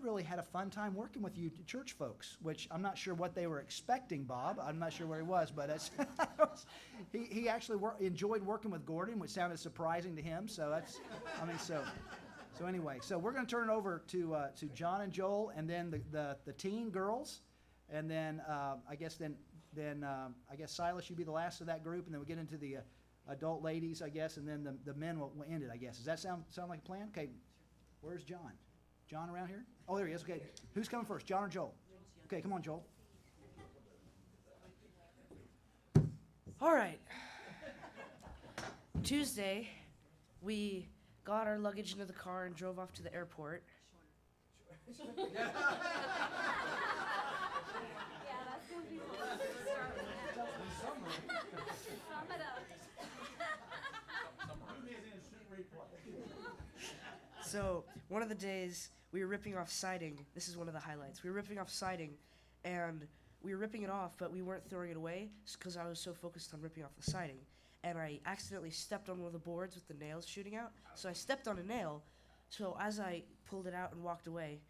really had a fun time working with you church folks, which I'm not sure what they were expecting, Bob. I'm not sure where he was, but it's, he actually enjoyed working with Gordon, which sounded surprising to him. So that's, I mean, so anyway, so we're going to turn it over to John and Joel, and then the teen girls, and then I guess Silas, you be the last of that group, and then we get into the adult ladies, I guess, and then the men will end it, I guess. Does that sound like a plan? Okay, where's John? John around here? Oh, there he is. Okay, who's coming first, John or Joel? Okay, come on, Joel. All right. Tuesday, we got our luggage into the car and drove off to the airport. Yeah, that's gonna be Sum it up. So one of the days we were ripping off siding. This is one of the highlights. We were ripping off siding, and we were ripping it off, but we weren't throwing it away because I was so focused on ripping off the siding. And I accidentally stepped on one of the boards with the nails shooting out. So I stepped on a nail. So as I pulled it out and walked away,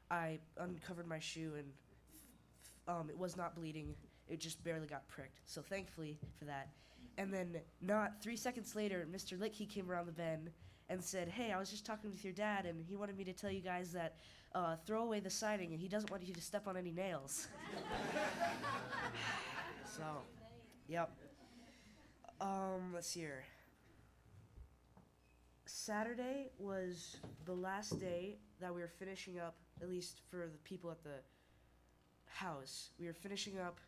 I uncovered my shoe, and it was not bleeding. It just barely got pricked. So thankfully for that. And then not 3 seconds later, Mr. Litkey came around the bend and said, "Hey, I was just talking with your dad, and he wanted me to tell you guys that throw away the siding, and he doesn't want you to step on any nails." So, yep. Let's see here. Saturday was the last day that we were finishing up, at least for the people at the house. We were finishing up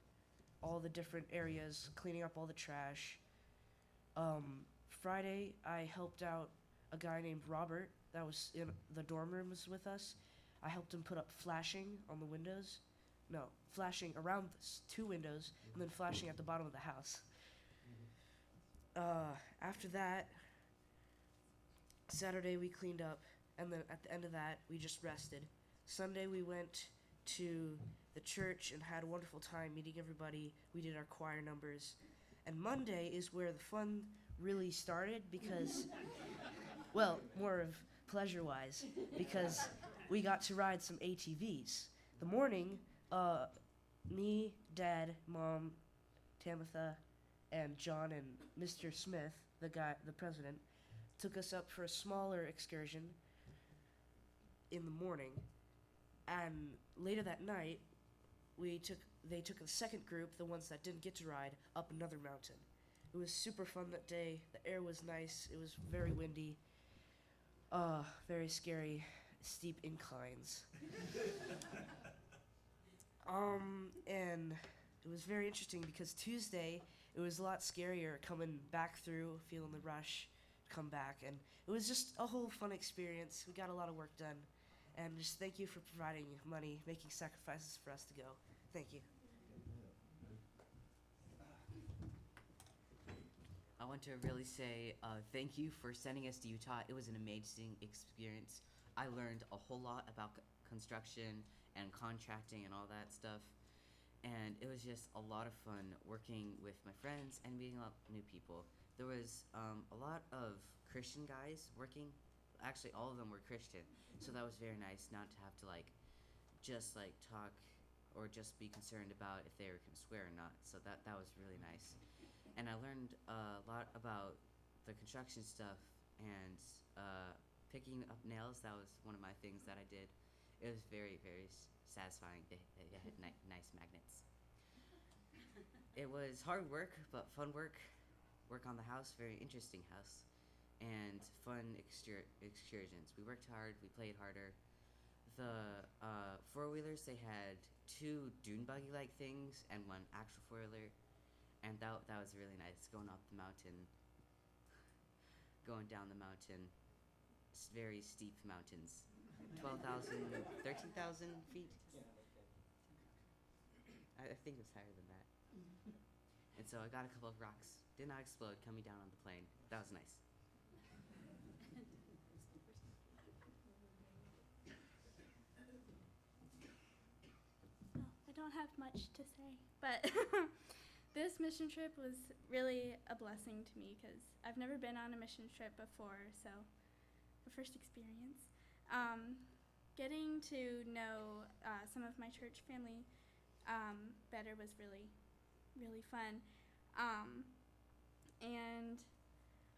all the different areas, cleaning up all the trash. Friday, I helped out a guy named Robert that was in the dorm rooms with us. I helped him put up flashing on the windows. No, flashing around 2 windows, and then flashing at the bottom of the house. After that, Saturday we cleaned up, and then at the end of that, we just rested. Sunday we went to the church and had a wonderful time meeting everybody. We did our choir numbers. And Monday is where the fun really started because, well, more of pleasure-wise, because we got to ride some ATVs. The morning, me, Dad, Mom, Tamitha, and John and Mr. Smith, the president, took us up for a smaller excursion in the morning. And later that night, they took the second group, the ones that didn't get to ride, up another mountain. It was super fun that day. The air was nice. It was very windy. Very scary, steep inclines. And it was very interesting because Tuesday, it was a lot scarier coming back through, feeling the rush, come back. And it was just a whole fun experience. We got a lot of work done. And just thank you for providing money, making sacrifices for us to go. Thank you. I want to really say thank you for sending us to Utah. It was an amazing experience. I learned a whole lot about construction and contracting and all that stuff. And it was just a lot of fun working with my friends and meeting a lot of new people. There was a lot of Christian guys working. Actually, all of them were Christian. So that was very nice not to have to just talk or just be concerned about if they were going to swear or not. So that was really nice. And I learned a lot about the construction stuff and picking up nails. That was one of my things that I did. It was very, very satisfying. It had nice magnets. It was hard work, but fun work. Work on the house, very interesting house. And fun excursions. We worked hard, we played harder. The four-wheelers, they had 2 dune buggy-like things and 1 actual four-wheeler. And that was really nice, going up the mountain, going down the mountain. It's very steep mountains. 12,000, 13,000 feet? I think it was higher than that. And so I got a couple of rocks. Did not explode coming down on the plane. That was nice. I don't have much to say, but this mission trip was really a blessing to me because I've never been on a mission trip before, so the first experience. getting to know some of my church family better was really, really fun. And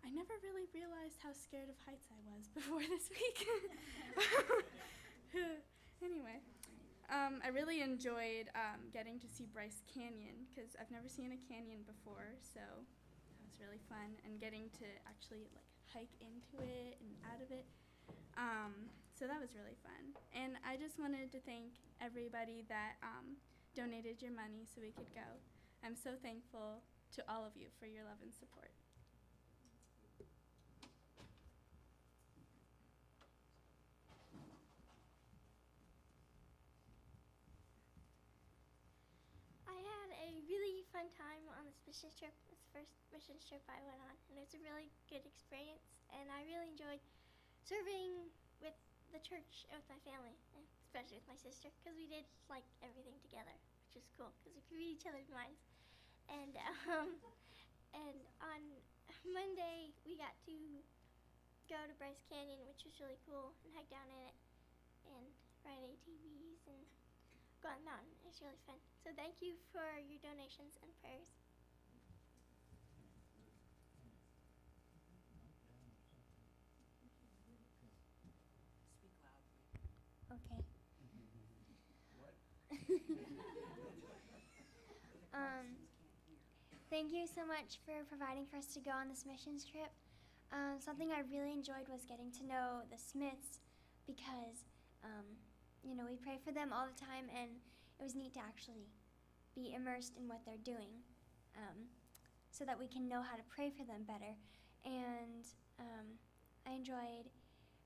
I never really realized how scared of heights I was before this week. Anyway, I really enjoyed getting to see Bryce Canyon because I've never seen a canyon before, so that was really fun. And getting to actually like hike into it and out of it. So that was really fun. And I just wanted to thank everybody that donated your money so we could go. I'm so thankful to all of you for your love and support. I had a really fun time on this mission trip. It's the first mission trip I went on, and it was a really good experience. And I really enjoyed serving with the church and with my family, and especially with my sister, because we did like everything together, which was cool because we could read each other's minds. And and on Monday we got to go to Bryce Canyon, which was really cool, and hike down in it, and ride ATVs and go on the mountain. It was really fun. So thank you for your donations and prayers. Okay. Thank you so much for providing for us to go on this missions trip. Something I really enjoyed was getting to know the Smiths because, we pray for them all the time, and it was neat to actually be immersed in what they're doing so that we can know how to pray for them better. And I enjoyed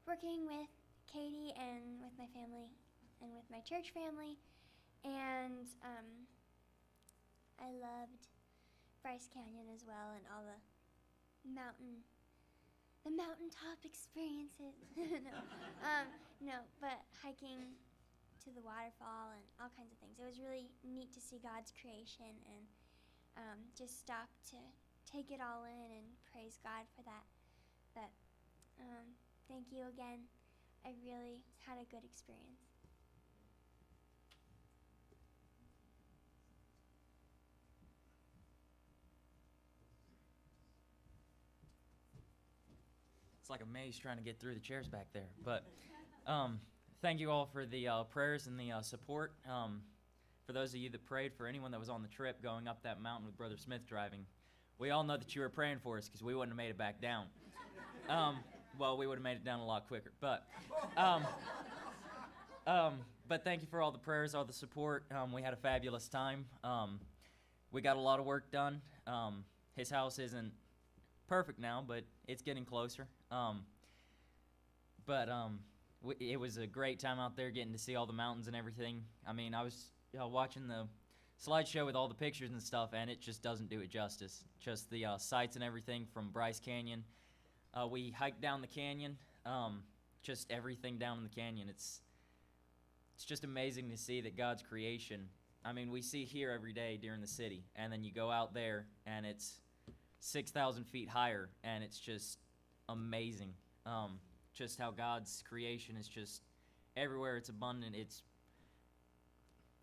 working with Katie and with my family and with my church family, and I loved Bryce Canyon as well, and all the mountaintop experiences. No, but hiking to the waterfall and all kinds of things. It was really neat to see God's creation and just stop to take it all in and praise God for that. But thank you again. I really had a good experience. It's like a maze trying to get through the chairs back there. But thank you all for the prayers and the support. For those of you that prayed, for anyone that was on the trip going up that mountain with Brother Smith driving, we all know that you were praying for us because we wouldn't have made it back down. Well, we would have made it down a lot quicker. But thank you for all the prayers, all the support. We had a fabulous time. We got a lot of work done. His house isn't perfect now, but it's getting closer. It was a great time out there getting to see all the mountains and everything. I mean, I was watching the slideshow with all the pictures and stuff, and it just doesn't do it justice. Just the sights and everything from Bryce Canyon. We hiked down the canyon, just everything down in the canyon. It's just amazing to see that God's creation. I mean, we see here every day during the city, and then you go out there, and it's 6,000 feet higher, and it's just amazing. Just how God's creation is just everywhere. It's abundant. It's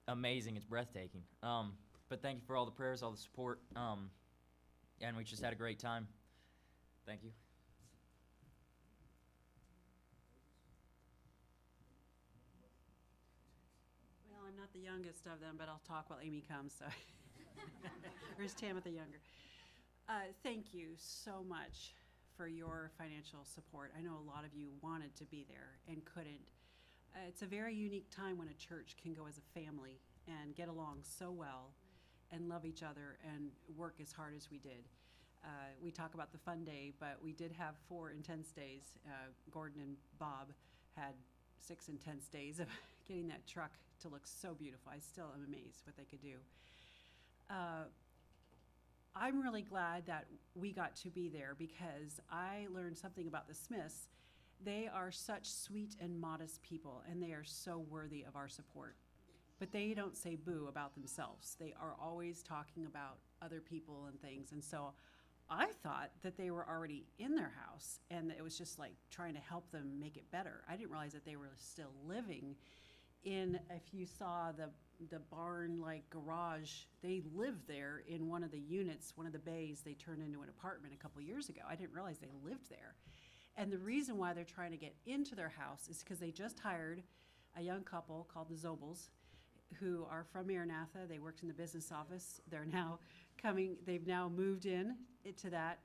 amazing. It's breathtaking. But thank you for all the prayers, all the support, and we just had a great time. Thank you. Well, I'm not the youngest of them, but I'll talk while Amy comes. So, where's Tamitha younger? Thank you so much for your financial support. I know a lot of you wanted to be there and couldn't. It's a very unique time when a church can go as a family and get along so well and love each other and work as hard as we did. We talk about the fun day, but we did have 4 intense days. Gordon and Bob had 6 intense days of getting that truck to look so beautiful. I still am amazed what they could do. I'm really glad that we got to be there because I learned something about the Smiths. They are such sweet and modest people, and they are so worthy of our support. But they don't say boo about themselves. They are always talking about other people and things. And so I thought that they were already in their house and that it was just like trying to help them make it better. I didn't realize that they were still living in, if you saw the barn like garage, they lived there in one of the units, one of the bays they turned into an apartment a couple years ago. I didn't realize they lived there. And the reason why they're trying to get into their house is because they just hired a young couple called the Zobels, who are from Maranatha. They worked in the business office. They've now moved in to that,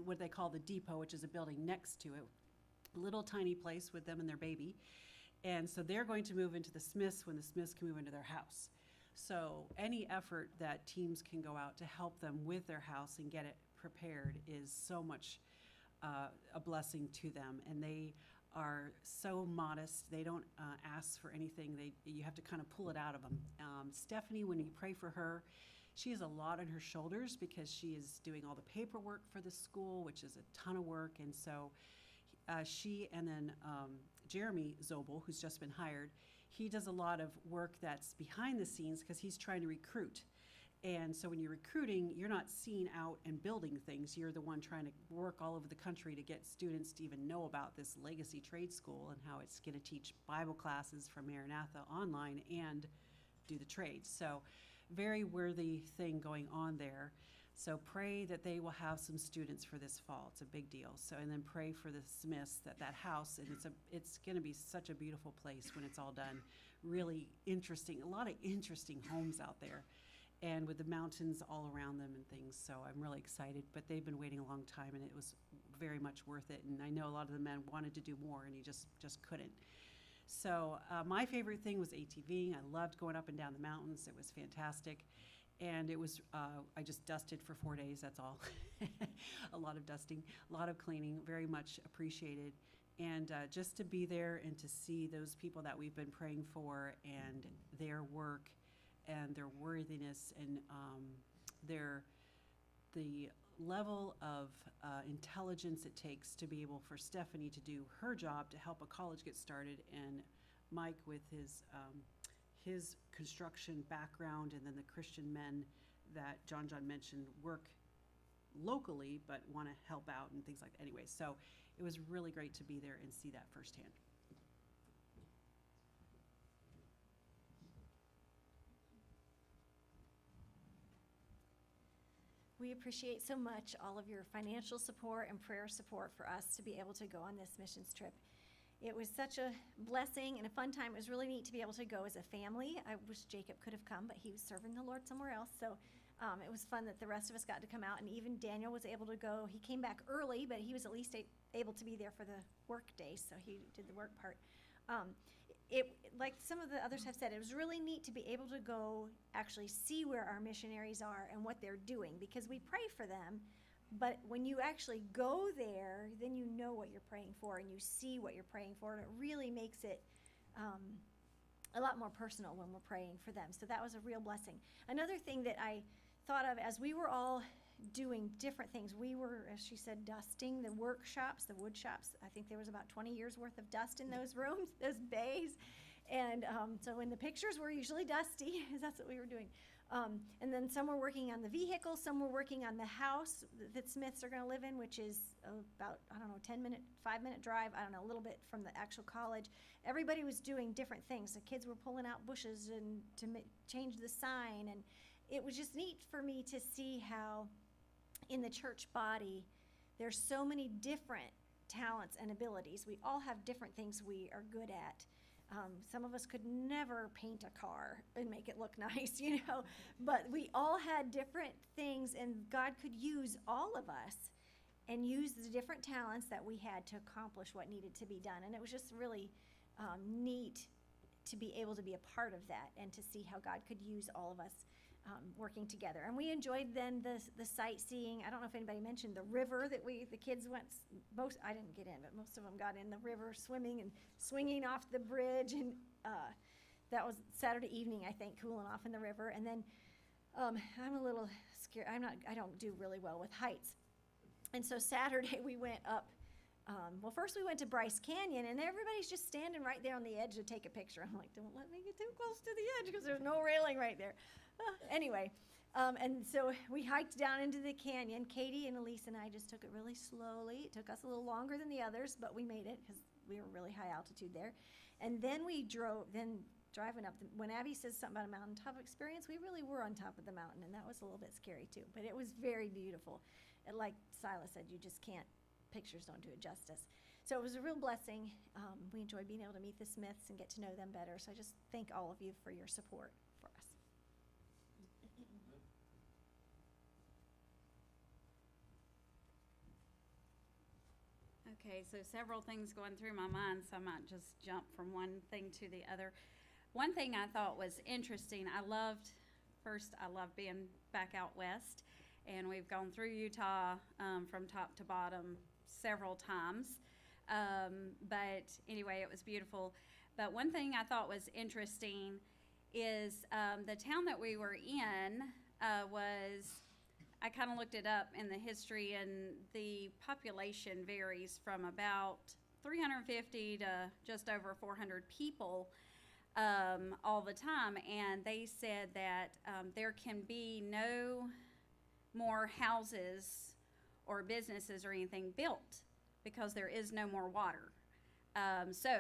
what they call the depot, which is a building next to it, a little tiny place with them and their baby. And so they're going to move into the Smiths when the Smiths can move into their house. So any effort that teams can go out to help them with their house and get it prepared is so much a blessing to them. And they are so modest. They don't ask for anything. You have to kind of pull it out of them. Stephanie, when you pray for her, she has a lot on her shoulders because she is doing all the paperwork for the school, which is a ton of work. And so she and then Jeremy Zobel, who's just been hired, he does a lot of work that's behind the scenes because he's trying to recruit. And so when you're recruiting, you're not seen out and building things. You're the one trying to work all over the country to get students to even know about this legacy trade school and how it's going to teach Bible classes from Maranatha online and do the trades. So very worthy thing going on there. So pray that they will have some students for this fall. It's a big deal. So, and then pray for the Smiths, that house, and it's going to be such a beautiful place when it's all done. Really interesting, a lot of interesting homes out there, and with the mountains all around them and things. So I'm really excited, but they've been waiting a long time, and it was very much worth it. And I know a lot of the men wanted to do more, and he just couldn't. So my favorite thing was ATVing. I loved going up and down the mountains. It was fantastic. And it was, I just dusted for 4 days, that's all. A lot of dusting, a lot of cleaning, very much appreciated. And just to be there and to see those people that we've been praying for and their work and their worthiness and the level of intelligence it takes to be able for Stephanie to do her job to help a college get started, and Mike with his construction background, and then the Christian men that John mentioned work locally but want to help out and things like that. Anyway, so it was really great to be there and see that firsthand. We appreciate so much all of your financial support and prayer support for us to be able to go on this missions trip. It was such a blessing and a fun time. It was really neat to be able to go as a family. I wish Jacob could have come, but he was serving the Lord somewhere else. So it was fun that the rest of us got to come out, and even Daniel was able to go. He came back early, but he was at least able to be there for the work day, so he did the work part. Like some of the others have said, it was really neat to be able to go actually see where our missionaries are and what they're doing, because we pray for them. But when you actually go there, then you know what you're praying for and you see what you're praying for, and it really makes it a lot more personal when we're praying for them. So that was a real blessing. Another thing that I thought of as we were all doing different things, we were, as she said, dusting the workshops, the wood shops. I think there was about 20 years worth of dust in those rooms, those bays. And so in the pictures, we're usually dusty, that's what we were doing. And then some were working on the vehicle, some were working on the house that Smiths are going to live in, which is about, 5-minute drive, a little bit from the actual college. Everybody was doing different things. The kids were pulling out bushes and to change the sign. And it was just neat for me to see how in the church body, there's so many different talents and abilities. We all have different things we are good at. Some of us could never paint a car and make it look nice, but we all had different things, and God could use all of us and use the different talents that we had to accomplish what needed to be done. And it was just really neat to be able to be a part of that and to see how God could use all of us working together. And we enjoyed then the sightseeing. I don't know if anybody mentioned the river that the kids went, I didn't get in, but most of them got in the river swimming and swinging off the bridge. And that was Saturday evening, I think, cooling off in the river. And then I'm a little scared. I don't do really well with heights. And so Saturday we went up. Well, first we went to Bryce Canyon, and everybody's just standing right there on the edge to take a picture. I'm like, don't let me get too close to the edge because there's no railing right there. Anyway, And so we hiked down into the canyon. Katie and Elise and I just took it really slowly. It took us a little longer than the others, but we made it because we were really high altitude there. And then driving up, when Abby says something about a mountaintop experience, we really were on top of the mountain, and that was a little bit scary too. But it was very beautiful. And like Silas said, you just can't, pictures don't do it justice. So it was a real blessing. We enjoyed being able to meet the Smiths and get to know them better. So I just thank all of you for your support for us. Okay, so several things going through my mind, so I might just jump from one thing to the other. One thing I thought was interesting, I love being back out west, and we've gone through Utah from top to bottom several times. But anyway, it was beautiful. But one thing I thought was interesting is the town that we were in I kind of looked it up in the history, and the population varies from about 350 to just over 400 people all the time. And they said that there can be no more houses or businesses or anything built because there is no more water. So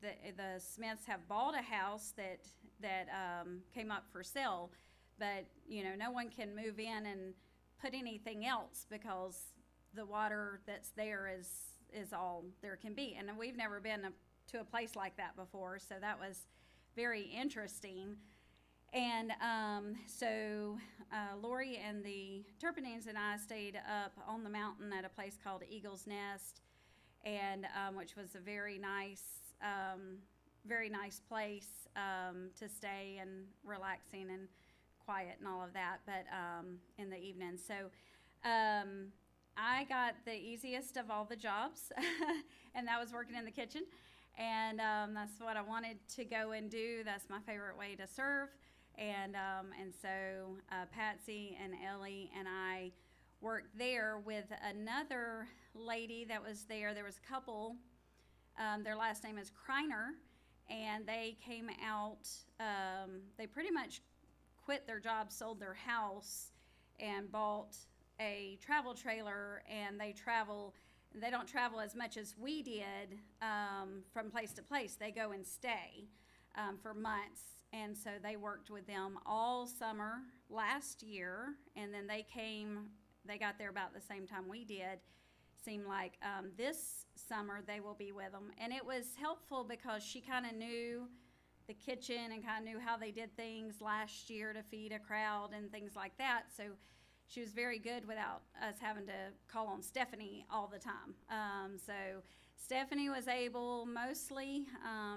the Smiths have bought a house that came up for sale, but no one can move in and put anything else because the water that's there is all there can be. And we've never been to a place like that before, so that was very interesting. And so Lori and the Turpinines and I stayed up on the mountain at a place called Eagle's Nest, and which was a very nice place to stay and relaxing and quiet and all of that, but in the evening. So I got the easiest of all the jobs, and that was working in the kitchen. And that's what I wanted to go and do. That's my favorite way to serve. And so Patsy and Ellie and I worked there with another lady that was there. There was a couple. Their last name is Kreiner, and they came out. They pretty much quit their job, sold their house, and bought a travel trailer, and they don't travel as much as we did from place to place. They go and stay for months, and so they worked with them all summer last year, and then they got there about the same time we did. Seemed like this summer they will be with them, and it was helpful because she kind of knew the kitchen and kind of knew how they did things last year to feed a crowd and things like that. So she was very good without us having to call on Stephanie all the time. So Stephanie was able mostly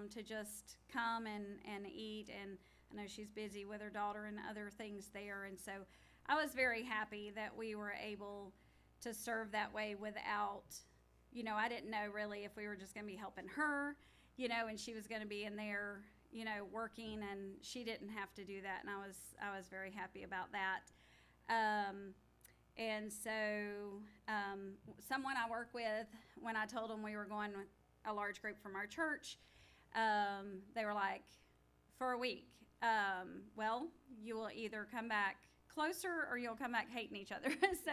to just come and eat, and I know she's busy with her daughter and other things there. And so I was very happy that we were able to serve that way without, I didn't know really if we were just going to be helping her, and she was going to be in there working, and she didn't have to do that, and I was very happy about that. And so someone I work with, when I told them we were going with a large group from our church, they were like, for a week, well, you will either come back closer or you'll come back hating each other. So,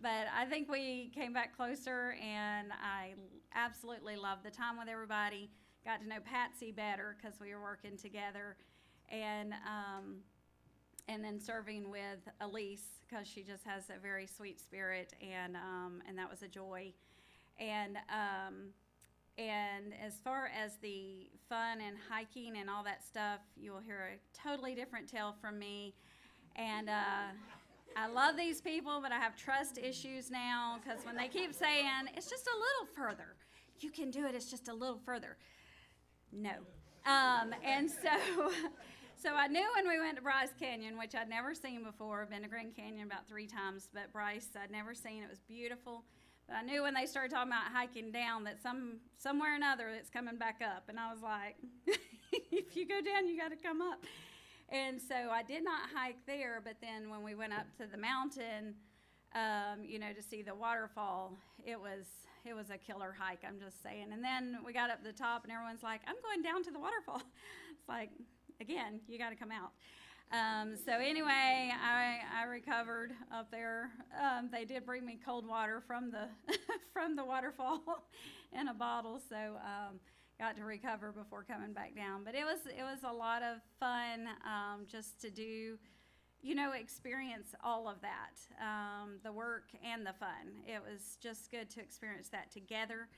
but I think we came back closer, and I absolutely loved the time with everybody. Got to know Patsy better because we were working together, and then serving with Elise because she just has a very sweet spirit, and that was a joy. And as far as the fun and hiking and all that stuff, you'll hear a totally different tale from me. And I love these people, but I have trust issues now because when they keep saying, it's just a little further, you can do it, it's just a little further. No. And so I knew when we went to Bryce Canyon, which I'd never seen before. I've been to Grand Canyon about 3 times, but Bryce I'd never seen. It was beautiful. But I knew when they started talking about hiking down that somewhere or another it's coming back up. And I was like, if you go down, you got to come up. And so I did not hike there, but then when we went up to the mountain, to see the waterfall, it was a killer hike, I'm just saying. And then we got up to the top, and everyone's like, I'm going down to the waterfall. It's like, again, you got to come out. So anyway, I recovered up there. They did bring me cold water from the from the waterfall in a bottle, so got to recover before coming back down. But it was a lot of fun just to do, experience all of that, the work and the fun. It was just good to experience that together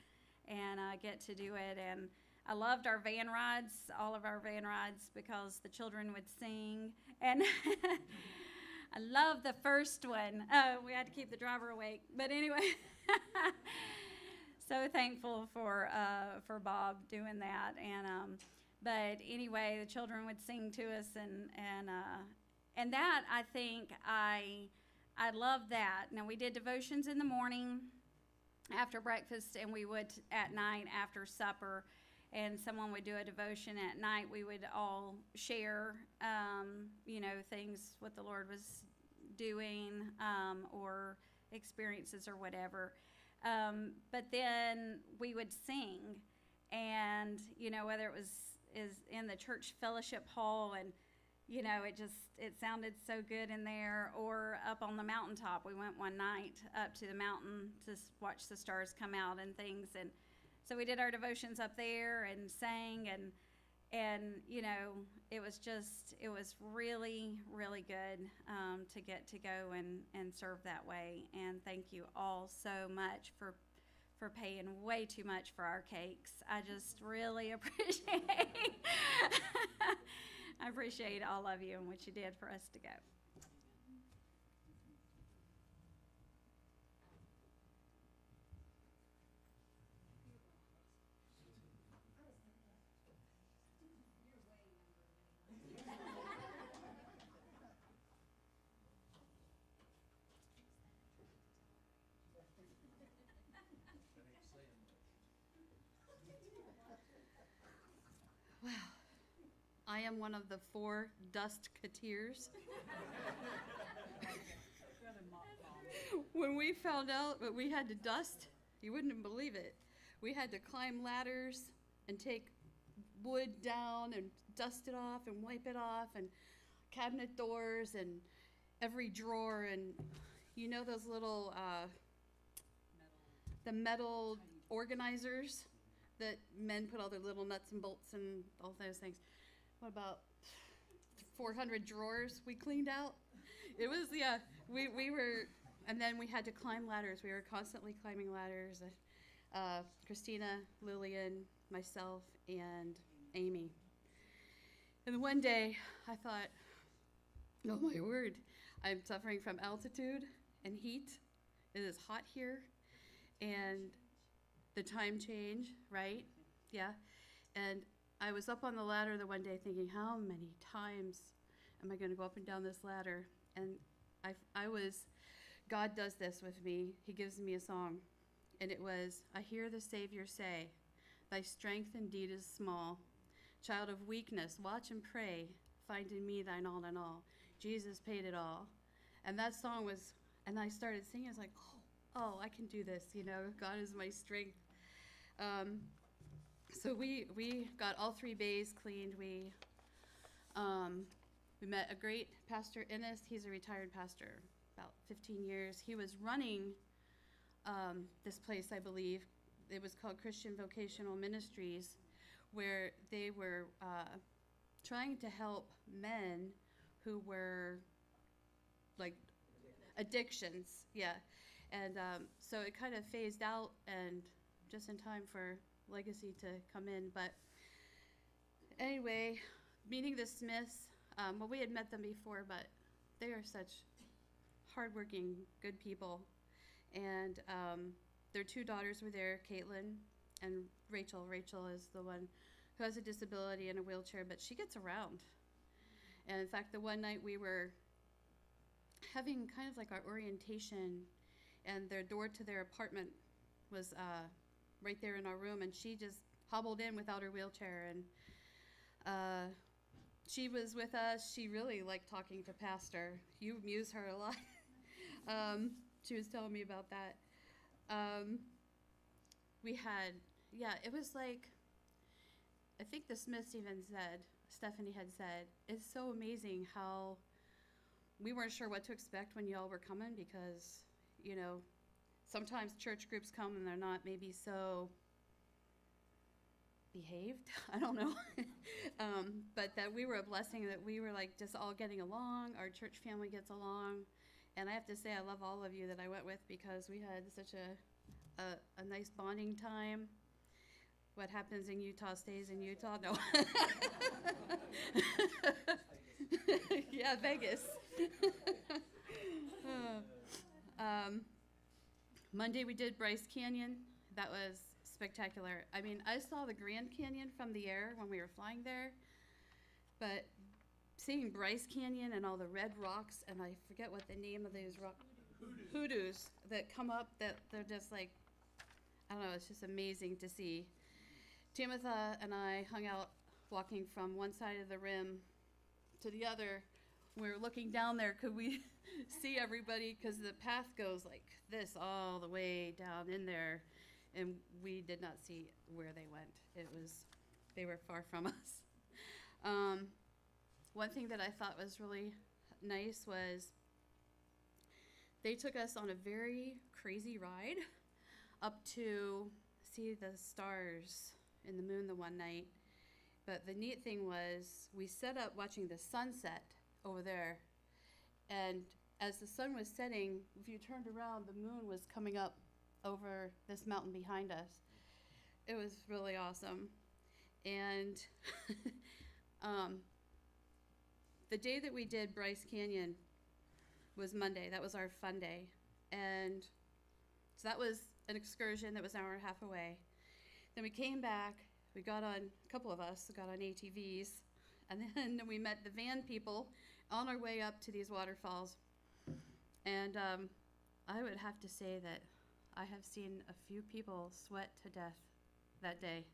and get to do it. And I loved our van rides, all of our van rides, because the children would sing. And I love the first one. We had to keep the driver awake. But anyway, so thankful for Bob doing that. But anyway, the children would sing to us, and that, I think, I love that. Now, we did devotions in the morning after breakfast, and we would at night after supper, and someone would do a devotion at night. We would all share, things, what the Lord was doing, or experiences or whatever. But then we would sing, and, whether it is in the church fellowship hall, and, it sounded so good in there, or up on the mountaintop. We went one night up to the mountain to watch the stars come out and things, and so we did our devotions up there and sang, and it was really, really good to get to go and serve that way. And thank you all so much for paying way too much for our cakes. I just really appreciate all of you and what you did for us to go. I am one of the 4 dust-cateers. When we found out that we had to dust, you wouldn't believe it. We had to climb ladders and take wood down and dust it off and wipe it off, and cabinet doors and every drawer, and those little the metal organizers that men put all their little nuts and bolts and all those things. What about 400 drawers we cleaned out? It was, we were, and then we had to climb ladders. We were constantly climbing ladders. Christina, Lillian, myself, and Amy. And one day I thought, oh my word, I'm suffering from altitude and heat. It is hot here. And the time change, right? Yeah. And I was up on the ladder the one day thinking, how many times am I going to go up and down this ladder? And God does this with me. He gives me a song. And it was, I hear the Savior say, thy strength indeed is small. Child of weakness, watch and pray. Find in me thine all in all. Jesus paid it all. And that song was, and I started singing. I was like, oh, I can do this. God is my strength. So we got all 3 bays cleaned. We met a great pastor, Ennis. He's a retired pastor, about 15 years. He was running this place, I believe. It was called Christian Vocational Ministries, where they were trying to help men who were like addictions. Yeah. And so it kind of phased out, and just in time for Legacy to come in. But anyway, meeting the Smiths, well, we had met them before, but they are such hardworking, good people. And their 2 daughters were there, Caitlin and Rachel. Rachel is the one who has a disability in a wheelchair, but she gets around. And in fact, the one night we were having kind of like our orientation, and their door to their apartment was right there in our room, and she just hobbled in without her wheelchair, and she was with us. She really liked talking to Pastor. You amuse her a lot. She was telling me about that. We had, it was like, I think the Smiths even said, Stephanie had said, it's so amazing how we weren't sure what to expect when y'all were coming because, you know, sometimes church groups come and they're not maybe so behaved. I don't know. But that we were a blessing, that we were like just all getting along. Our church family gets along. And I have to say, I love all of you that I went with because we had such a nice bonding time. What happens in Utah stays in Utah. No. Yeah, Vegas. Monday we did Bryce Canyon. That was spectacular. I mean, I saw the Grand Canyon from the air when we were flying there, but seeing Bryce Canyon and all the red rocks, and I forget what the name of those rock hoodoos that come up, that they're just like, I don't know, it's just amazing to see. Tamitha and I hung out walking from one side of the rim to the other. We were looking down there, could we see everybody? Because the path goes like this all the way down in there, and we did not see where they went. They were far from us. One thing that I thought was really nice was they took us on a very crazy ride up to see the stars and the moon the one night. But the neat thing was we set up watching the sunset over there, and as the sun was setting, if you turned around, the moon was coming up over this mountain behind us. It was really awesome. And the day that we did Bryce Canyon was Monday. That was our fun day. And so that was an excursion that was an hour and a half away. Then we came back. We got on, a couple of us got on ATVs. And then we met the van people on our way up to these waterfalls. And I would have to say that I have seen a few people sweat to death that day.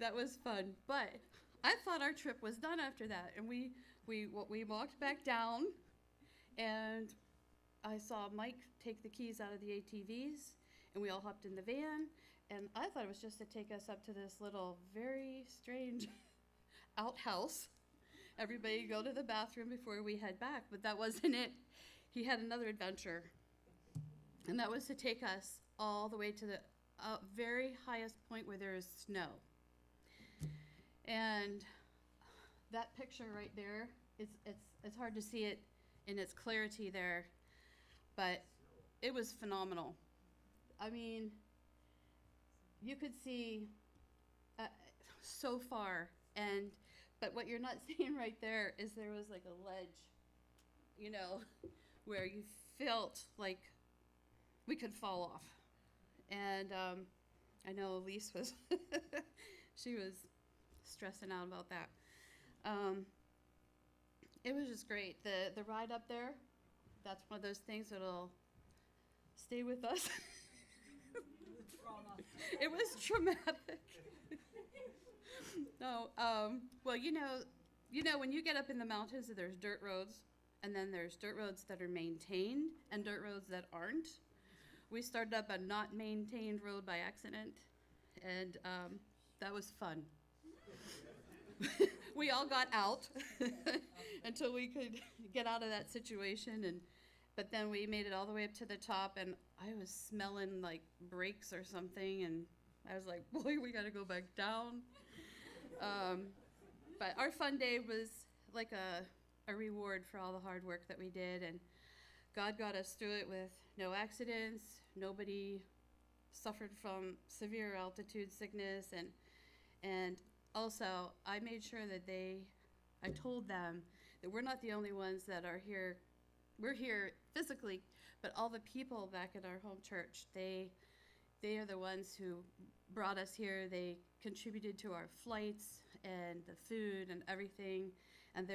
That was fun. But I thought our trip was done after that. And we walked back down, and I saw Mike take the keys out of the ATVs, and we all hopped in the van. And I thought it was just to take us up to this little very strange outhouse. Everybody go to the bathroom before we head back, but that wasn't it. He had another adventure, and that was to take us all the way to the very highest point where there is snow. And that picture right there, it's hard to see it in its clarity there, but it was phenomenal. I mean, you could see so far, but what you're not seeing right there is there was like a ledge, you know, where you felt like we could fall off. And I know Elise was, she was stressing out about that. It was just great. The ride up there, that's one of those things that'll stay with us. It was traumatic. No, well, you know, when you get up in the mountains, there's dirt roads, and then there's dirt roads that are maintained and dirt roads that aren't. We started up a not maintained road by accident, and that was fun. We all got out until we could get out of that situation, but then we made it all the way up to the top, and I was smelling like brakes or something, and I was like, boy, we gotta go back down. But our fun day was like a reward for all the hard work that we did, and God got us through it with no accidents. Nobody suffered from severe altitude sickness, and also I made sure that I told them that we're not the only ones that are here. We're here physically, but all the people back at our home church, they are the ones who brought us here. They contributed to our flights and the food and everything, and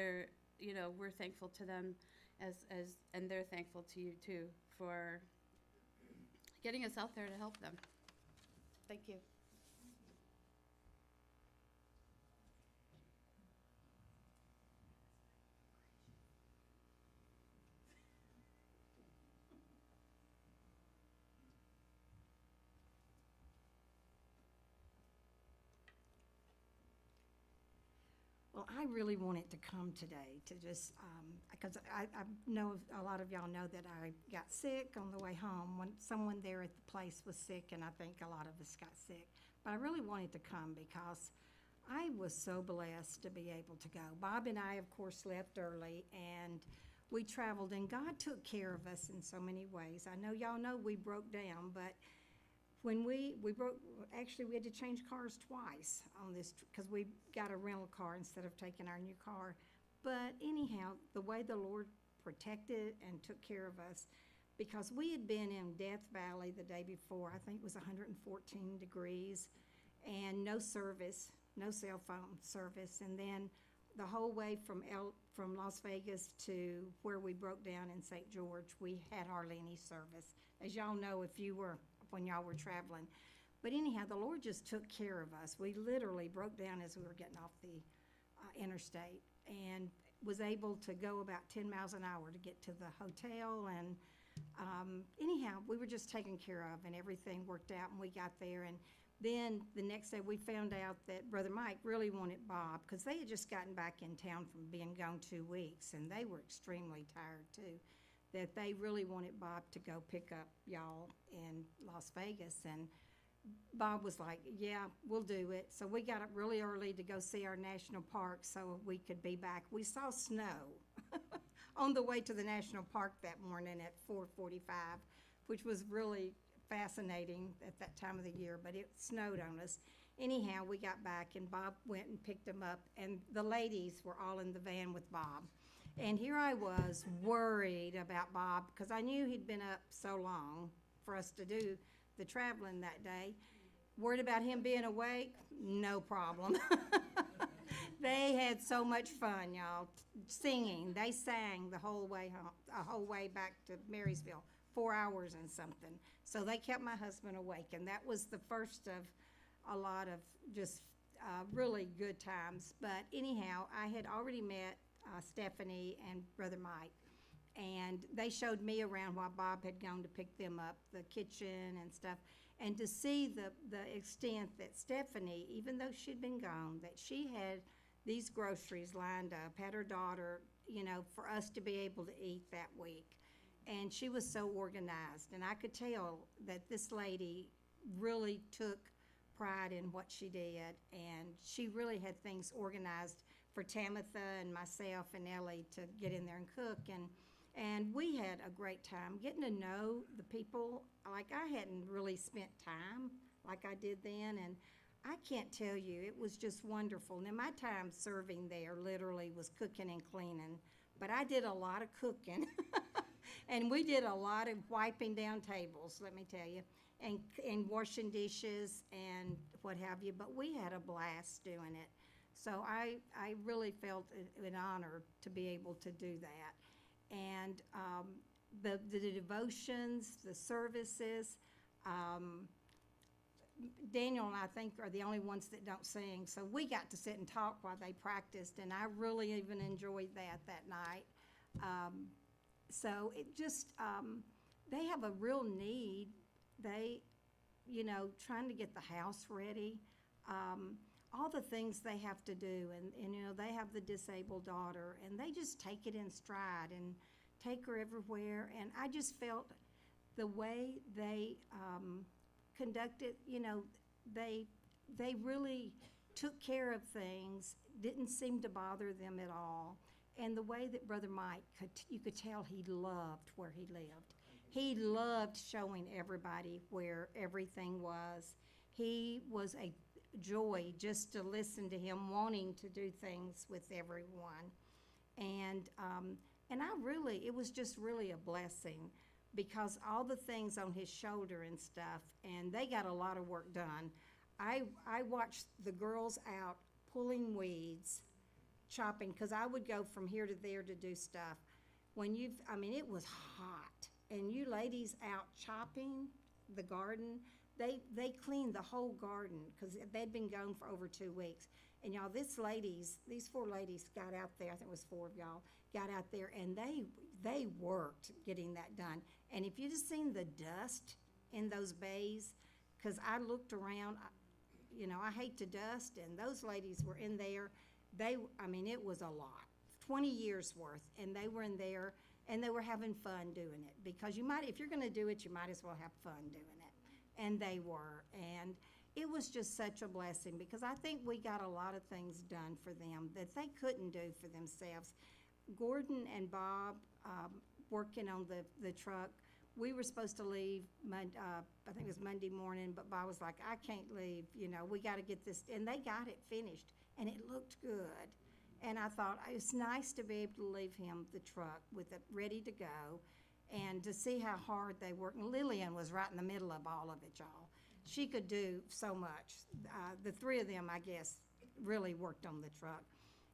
we're thankful to them and they're thankful to you too for getting us out there to help them. Thank you. Well, I really wanted to come today to just, because I know a lot of y'all know that I got sick on the way home. When someone there at the place was sick, and I think a lot of us got sick. But I really wanted to come because I was so blessed to be able to go. Bob and I, of course, left early, and we traveled, and God took care of us in so many ways. I know y'all know we broke down, but when we broke, actually we had to change cars twice on this because we got a rental car instead of taking our new car. But anyhow, the way the Lord protected and took care of us, because we had been in Death Valley the day before, I think it was 114 degrees, and no service, no cell phone service, and then the whole way from Las Vegas to where we broke down in St. George, we had hardly any service. As y'all know, when y'all were traveling. But anyhow, the Lord just took care of us. We literally broke down as we were getting off the interstate and was able to go about 10 miles an hour to get to the hotel. And anyhow, we were just taken care of, and everything worked out, and we got there. And then the next day we found out that Brother Mike really wanted Bob, because they had just gotten back in town from being gone 2 weeks, and they were extremely tired too, that they really wanted Bob to go pick up y'all in Las Vegas. And Bob was like, yeah, we'll do it. So we got up really early to go see our national park so we could be back. We saw snow on the way to the national park that morning at 4:45, which was really fascinating at that time of the year, but it snowed on us. Anyhow, we got back, and Bob went and picked them up, and the ladies were all in the van with Bob. And here I was worried about Bob because I knew he'd been up so long for us to do the traveling that day. Worried about him being awake? No problem. They had so much fun, y'all, singing. They sang the whole way home, a whole way back to Marysville, 4 hours and something. So they kept my husband awake, and that was the first of a lot of just really good times. But anyhow, I had already met Stephanie and Brother Mike, and they showed me around while Bob had gone to pick them up, the kitchen and stuff, and to see the extent that Stephanie, even though she'd been gone, that she had these groceries lined up, had her daughter, for us to be able to eat that week. And she was so organized, and I could tell that this lady really took pride in what she did, and she really had things organized for Tamitha and myself and Ellie to get in there and cook, and we had a great time getting to know the people. Like, I hadn't really spent time like I did then, and I can't tell you, it was just wonderful. Now, my time serving there literally was cooking and cleaning, but I did a lot of cooking, and we did a lot of wiping down tables, let me tell you, and washing dishes and what have you, but we had a blast doing it. So I really felt an honor to be able to do that. And the devotions, the services, Daniel and I think are the only ones that don't sing. So we got to sit and talk while they practiced, and I really even enjoyed that night. So it just, they have a real need. They, trying to get the house ready. All the things they have to do, and they have the disabled daughter, and they just take it in stride and take her everywhere. And I just felt the way they conducted, they really took care of things, didn't seem to bother them at all. And the way that Brother Mike, you could tell he loved where he lived. He loved showing everybody where everything was. He was a joy just to listen to him wanting to do things with everyone. And it was just really a blessing, because all the things on his shoulder and stuff, and they got a lot of work done. I watched the girls out pulling weeds, chopping, because I would go from here to there to do stuff. It was hot, and you ladies out chopping the garden, they cleaned the whole garden because they'd been gone for over 2 weeks. And y'all, these 4 ladies got out there, I think it was 4 of y'all, got out there, and they worked getting that done. And if you'd have seen the dust in those bays, because I looked around, I hate to dust, and those ladies were in there I mean, it was a lot, 20 years worth, and they were in there, and they were having fun doing it, because if you're gonna do it, you might as well have fun doing it, and they were, and it was just such a blessing, because I think we got a lot of things done for them that they couldn't do for themselves. Gordon and Bob, working on the truck, we were supposed to leave, I think it was Monday morning, but Bob was like, I can't leave, we gotta get this, and they got it finished, and it looked good. And I thought, it's nice to be able to leave him the truck with it ready to go, and to see how hard they worked. And Lillian was right in the middle of all of it, y'all. She could do so much. The three of them, I guess, really worked on the truck.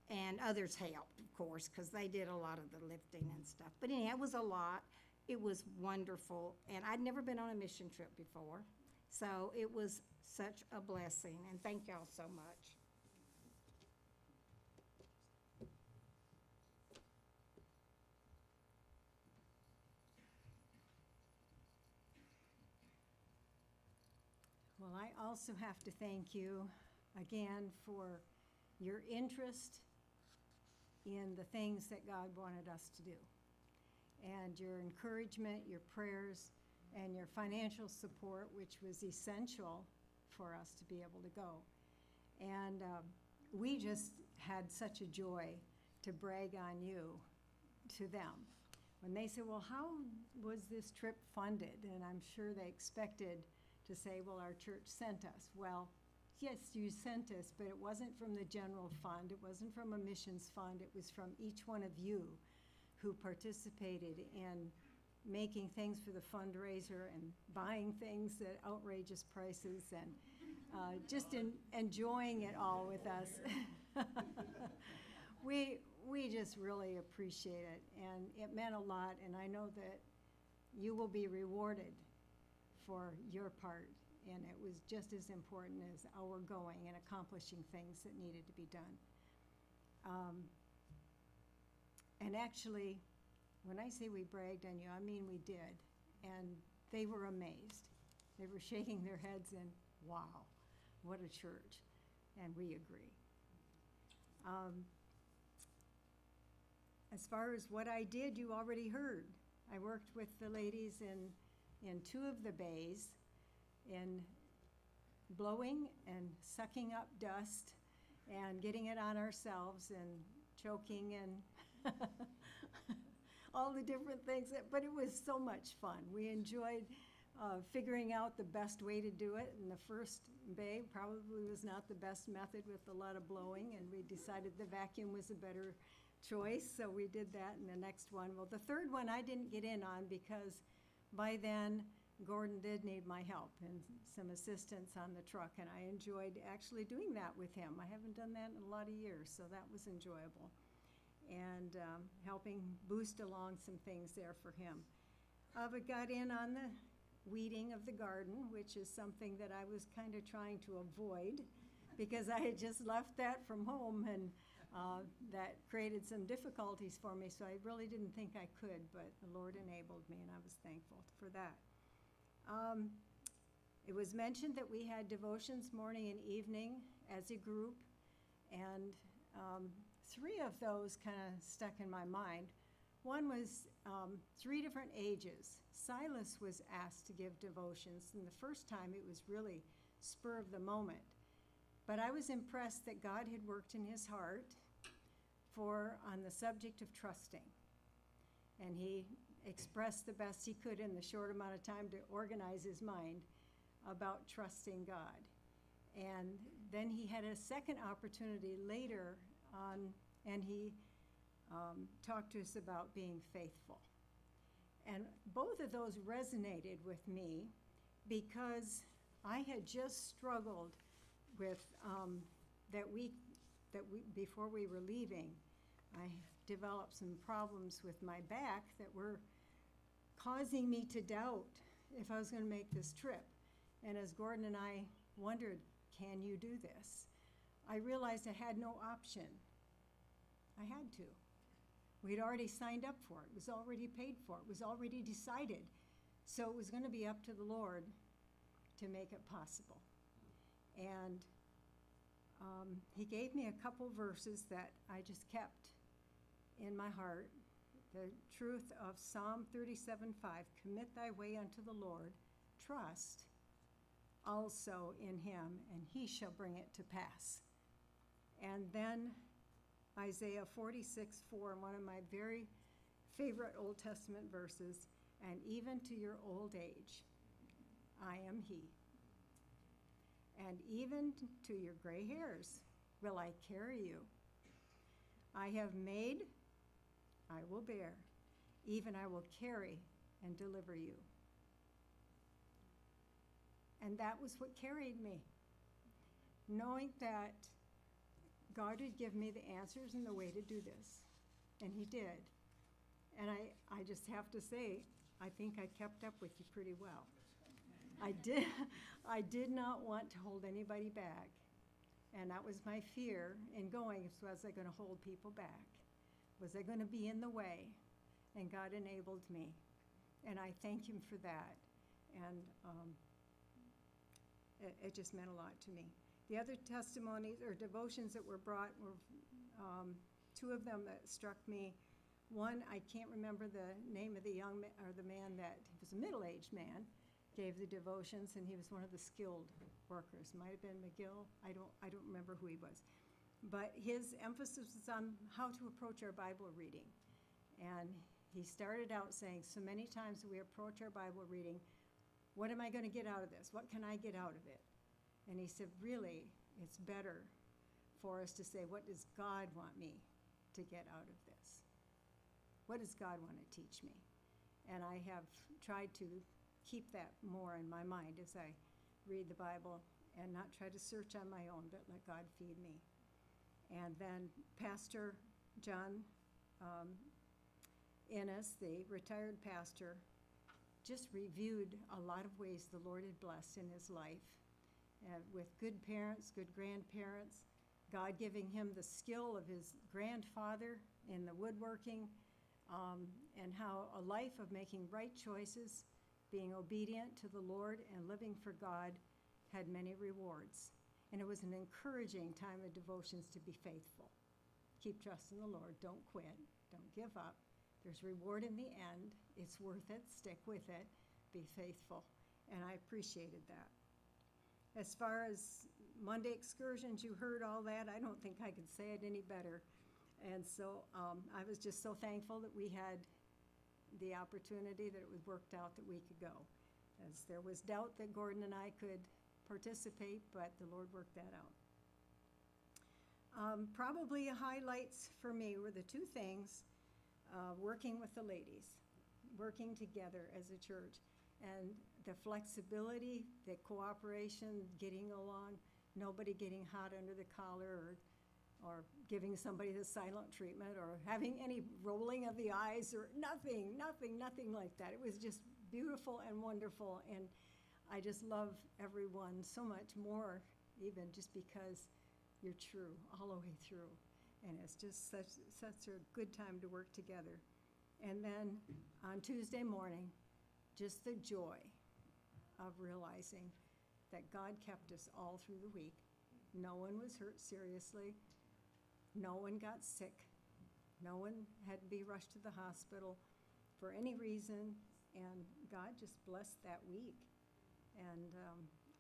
And others helped, of course, because they did a lot of the lifting and stuff. But anyhow, it was a lot. It was wonderful. And I'd never been on a mission trip before. So it was such a blessing. And thank y'all so much. Well, I also have to thank you again for your interest in the things that God wanted us to do, and your encouragement, your prayers, and your financial support, which was essential for us to be able to go. And we just had such a joy to brag on you to them. When they said, well, how was this trip funded? And I'm sure they expected to say, well, our church sent us. Well, yes, you sent us, but it wasn't from the general fund. It wasn't from a missions fund. It was from each one of you who participated in making things for the fundraiser and buying things at outrageous prices and just enjoying it all with us. We just really appreciate it, and it meant a lot, and I know that you will be rewarded for your part, and it was just as important as our going and accomplishing things that needed to be done. And actually, when I say we bragged on you, I mean we did, and they were amazed. They were shaking their heads and, wow, what a church, and we agree. As far as what I did, you already heard. I worked with the ladies in two of the bays in blowing and sucking up dust and getting it on ourselves and choking and all the different things, but it was so much fun. We enjoyed figuring out the best way to do it, and the first bay probably was not the best method with a lot of blowing, and we decided the vacuum was a better choice, so we did that in the next one. Well, the third one I didn't get in on because by then Gordon did need my help and some assistance on the truck, and I enjoyed actually doing that with him. I haven't done that in a lot of years, so that was enjoyable, and helping boost along some things there for him. But got in on the weeding of the garden, which is something that I was kind of trying to avoid because I had just left that from home, and that created some difficulties for me, so I really didn't think I could, but the Lord enabled me, and I was thankful for that. It was mentioned that we had devotions morning and evening as a group, and three of those kind of stuck in my mind. One was 3 different ages. Silas was asked to give devotions, and the first time it was really spur of the moment. But I was impressed that God had worked in his heart on the subject of trusting. And he expressed the best he could in the short amount of time to organize his mind about trusting God. And then he had a second opportunity later on, and he talked to us about being faithful. And both of those resonated with me because I had just struggled with before we were leaving, I developed some problems with my back that were causing me to doubt if I was going to make this trip. And as Gordon and I wondered, can you do this? I realized I had no option. I had to. We'd already signed up for it. It was already paid for. It was already decided. So it was going to be up to the Lord to make it possible. And he gave me a couple verses that I just kept in my heart. The truth of Psalm 37:5, commit thy way unto the Lord, trust also in him, and he shall bring it to pass. And then Isaiah 46:4, one of my very favorite Old Testament verses, and even to your old age, I am he. And even to your gray hairs will I carry you. I have made, I will bear, even I will carry and deliver you. And that was what carried me, knowing that God would give me the answers and the way to do this. And he did. And I just have to say, I think I kept up with you pretty well. I did not want to hold anybody back. And that was my fear in going. Was I going to hold people back? Was I going to be in the way? And God enabled me. And I thank him for that. And it just meant a lot to me. The other testimonies or devotions that were brought were two of them that struck me. One, I can't remember the name of the young man, or the man that, he was a middle-aged man, gave the devotions, and he was one of the skilled workers. Might have been McGill. I don't remember who he was. But his emphasis was on how to approach our Bible reading. And he started out saying, so many times we approach our Bible reading, what am I going to get out of this? What can I get out of it? And he said, really, it's better for us to say, what does God want me to get out of this? What does God want to teach me? And I have tried to keep that more in my mind as I read the Bible and not try to search on my own, but let God feed me. And then Pastor John Ennis, the retired pastor, just reviewed a lot of ways the Lord had blessed in his life, with good parents, good grandparents, God giving him the skill of his grandfather in the woodworking, and how a life of making right choices, being obedient to the Lord and living for God had many rewards. And it was an encouraging time of devotions to be faithful. Keep trusting the Lord. Don't quit. Don't give up. There's reward in the end. It's worth it. Stick with it. Be faithful. And I appreciated that. As far as Monday excursions, you heard all that. I don't think I could say it any better. And so I was just so thankful that we had the opportunity, that it was worked out that we could go. As there was doubt that Gordon and I could participate, but the Lord worked that out. Probably highlights for me were the two things, working with the ladies, working together as a church, and the flexibility, the cooperation, getting along, nobody getting hot under the collar or giving somebody the silent treatment or having any rolling of the eyes or nothing like that. It was just beautiful and wonderful, and I just love everyone so much more, even just because you're true all the way through. And it's just such a good time to work together. And then on Tuesday morning, just the joy of realizing that God kept us all through the week. No one was hurt seriously. No one got sick. No one had to be rushed to the hospital for any reason. And God just blessed that week. And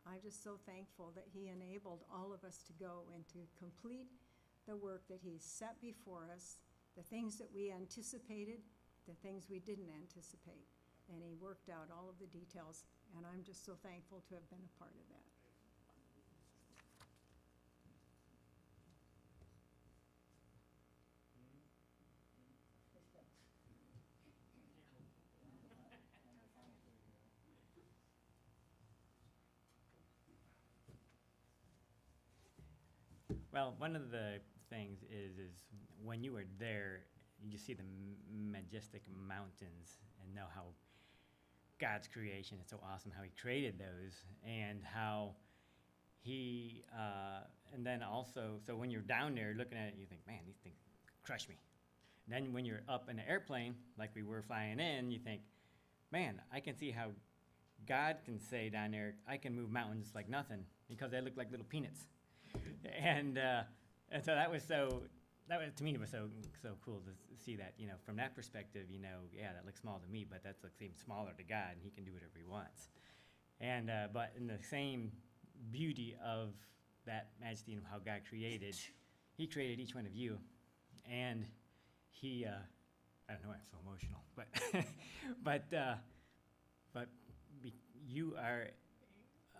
I'm just so thankful that he enabled all of us to go and to complete the work that he set before us, the things that we anticipated, the things we didn't anticipate. And he worked out all of the details. And I'm just so thankful to have been a part of that. Well, one of the things is when you were there, you see the majestic mountains and know how God's creation is so awesome, how he created those, and how he, and then also, so when you're down there looking at it, you think, man, these things crush me. And then when you're up in the airplane, like we were flying in, you think, man, I can see how God can say down there, I can move mountains like nothing, because they look like little peanuts. And so that was to me, it was so cool to see that, from that perspective, yeah, that looks small to me, but that looks even smaller to God, and he can do whatever he wants. And, but in the same beauty of that majesty and how God created, he created each one of you, and he, I don't know why I'm so emotional, but you are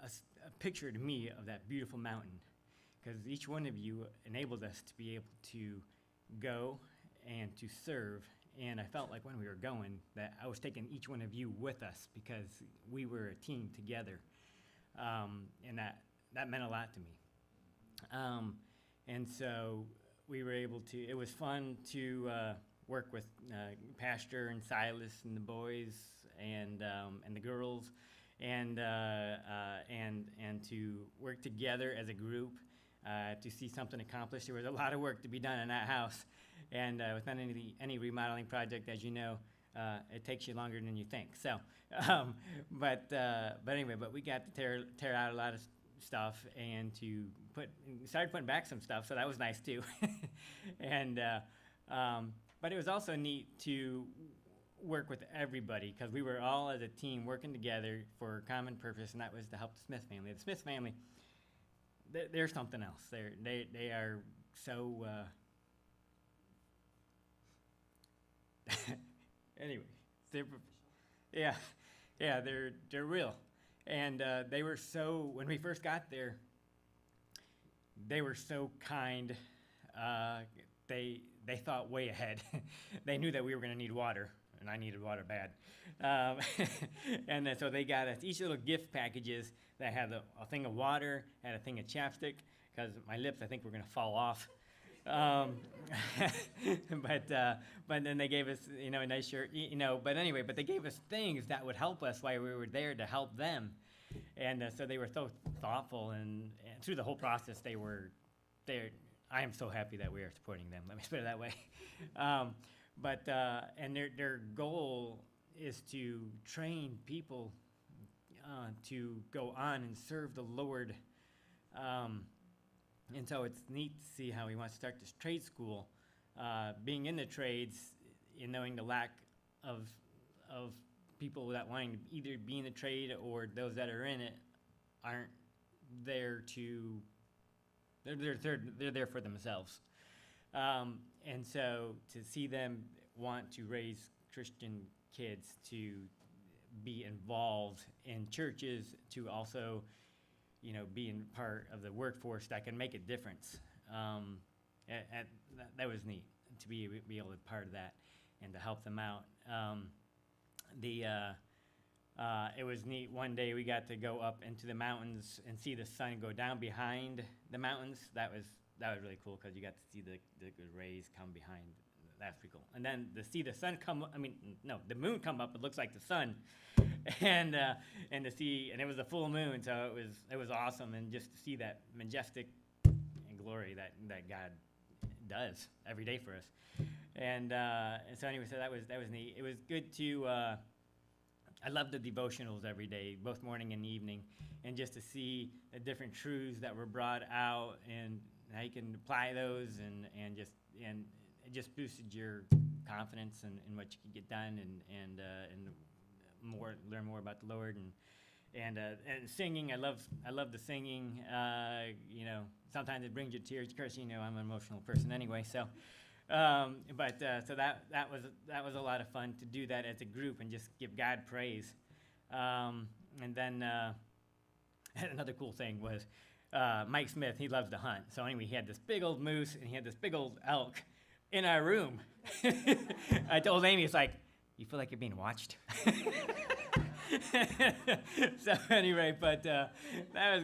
a picture to me of that beautiful mountain, because each one of you enabled us to be able to go and to serve. And I felt like when we were going that I was taking each one of you with us because we were a team together, and that meant a lot to me. And so we were able to. It was fun to work with Pastor and Silas and the boys and the girls, and to work together as a group. To see something accomplished. There was a lot of work to be done in that house, and with any remodeling project, as you know, it takes you longer than you think. So, but anyway, we got to tear out a lot of stuff and to started putting back some stuff, so that was nice too. And but it was also neat to work with everybody because we were all as a team working together for a common purpose, and that was to help the Smith family. The Smith family. They're something else. They are so. Anyway, they're real, and they were so. When we first got there, they were so kind. They thought way ahead. They knew that we were going to need water, and I needed water bad. And then, so they got us each little gift packages that had a thing of water, had a thing of chapstick, because my lips, I think, were going to fall off. But then they gave us, a nice shirt, but anyway, but they gave us things that would help us while we were there to help them. And so they were so thoughtful, and through the whole process, they were there. I am so happy that we are supporting them. Let me put it that way. And their goal is to train people to go on and serve the Lord. And so it's neat to see how he wants to start this trade school. Being in the trades and knowing the lack of people that wanting to either be in the trade or those that are in it aren't there to, they're there for themselves. And so to see them want to raise Christian kids to be involved in churches, to also, be in part of the workforce that can make a difference. That was neat to be able to be part of that and to help them out. It was neat. One day we got to go up into the mountains and see the sun go down behind the mountains. That was really cool because you got to see the rays come behind. That's pretty cool. And then to see the sun the moon come up, it looks like the sun, and to see, and it was a full moon, so it was awesome, and just to see that majestic and glory that God does every day for us, and so anyway, so that was neat. It was good to. I love the devotionals every day, both morning and evening, and just to see the different truths that were brought out and how you can apply those, and it just boosted your confidence in what you could get done, and learn more about the Lord, and singing. I love the singing. Sometimes it brings you to tears. Of course, I'm an emotional person anyway. So, so that was a lot of fun to do that as a group and just give God praise. And then another cool thing was Mike Smith. He loves to hunt. So anyway, he had this big old moose and he had this big old elk in our room. I told Amy, it's like, you feel like you're being watched? So anyway, but that was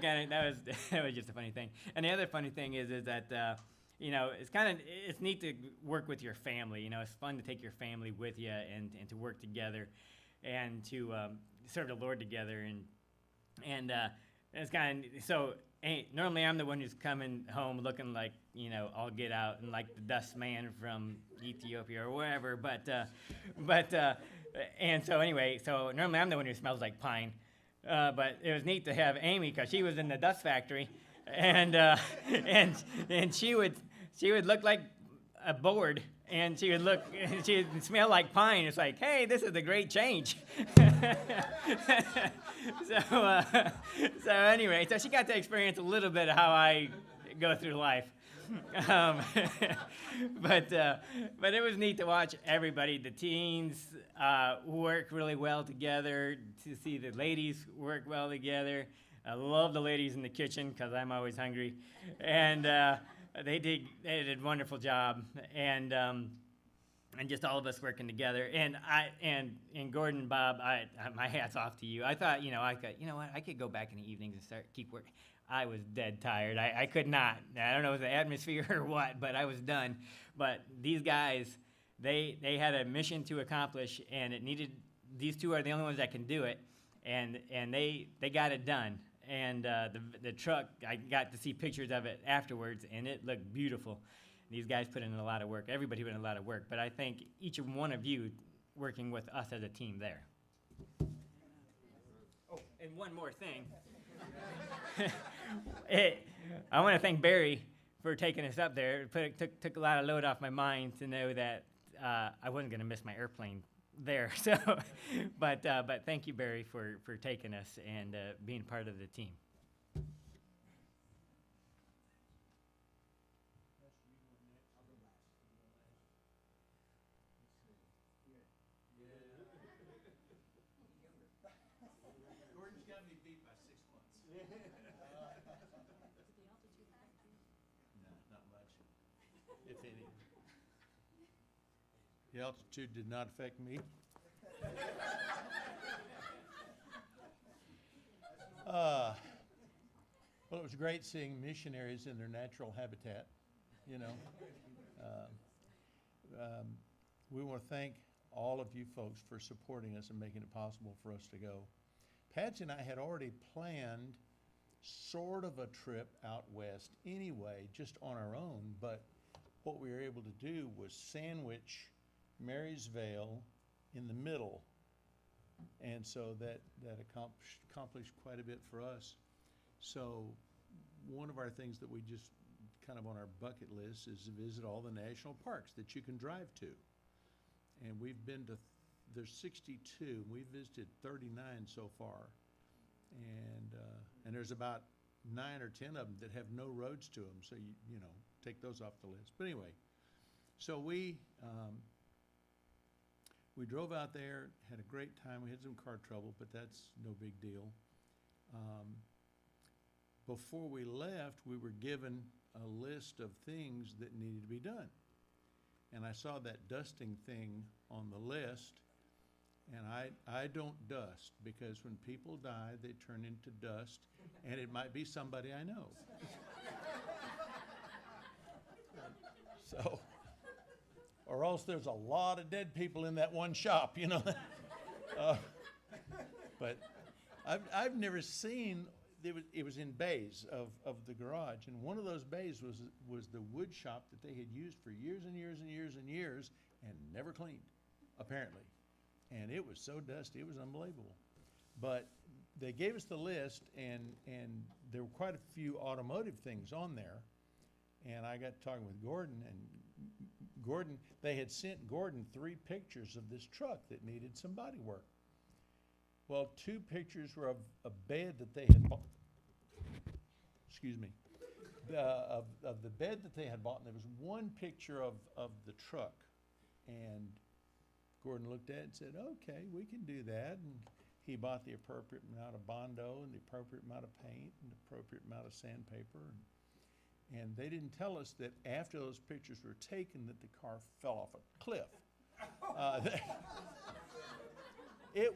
just a funny thing. And the other funny thing is that it's neat to work with your family. It's fun to take your family with you and to work together and to serve the Lord together, and it's kind of so. Normally I'm the one who's coming home looking like, I'll get out and like the dust man from Ethiopia or wherever, and so anyway, so normally I'm the one who smells like pine, but it was neat to have Amy, because she was in the dust factory, and and she would look like a board, and she would smell like pine. It's like, hey, this is a great change. So anyway, so she got to experience a little bit of how I go through life. But it was neat to watch everybody, the teens, work really well together, to see the ladies work well together. I love the ladies in the kitchen because I'm always hungry, and they did a wonderful job, and just all of us working together. And Gordon, Bob, my hat's off to you. I thought, I could go back in the evenings and keep working. I was dead tired. I could not. I don't know if it was the atmosphere or what, but I was done. But these guys, they had a mission to accomplish, and these two are the only ones that can do it, and they got it done. And the truck, I got to see pictures of it afterwards, and it looked beautiful. These guys put in a lot of work. Everybody put in a lot of work, but I think each one of you working with us as a team there. Oh, and one more thing. I want to thank Barry for taking us up there. It took a lot of load off my mind to know that I wasn't going to miss my airplane there. So, but thank you, Barry, for taking us and being part of the team. Gordon's got me beat by 6 months. No, not much, if any. The altitude did not affect me. Well, it was great seeing missionaries in their natural habitat, We want to thank all of you folks for supporting us and making it possible for us to go. Patsy and I had already planned sort of a trip out west anyway, just on our own, but what we were able to do was sandwich Marysvale in the middle, and so that accomplished quite a bit for us. So one of our things that we just kind of on our bucket list is to visit all the national parks that you can drive to. And we've been to, there's 62, we've visited 39 so far. And there's about 9 or 10 of them that have no roads to them, so you know, take those off the list. But anyway, so we drove out there, had a great time. We had some car trouble, but that's no big deal. Before we left, we were given a list of things that needed to be done. And I saw that dusting thing on the list, and I don't dust, because when people die, they turn into dust, and it might be somebody I know. So, or else there's a lot of dead people in that one shop, you know. But I've never seen, it was in bays of the garage, and one of those bays was the wood shop that they had used for years and years and years and years and never cleaned, apparently. And it was so dusty, it was unbelievable. But they gave us the list, and there were quite a few automotive things on there. And I got talking with Gordon, and Gordon, they had sent Gordon 3 pictures of this truck that needed some body work. Well, 2 pictures were of a bed that they had bought. Excuse me. Of the bed that they had bought, and there was 1 picture of the truck. And Gordon looked at it and said, okay, we can do that. And he bought the appropriate amount of Bondo and the appropriate amount of paint and the appropriate amount of sandpaper. And they didn't tell us that after those pictures were taken that the car fell off a cliff. There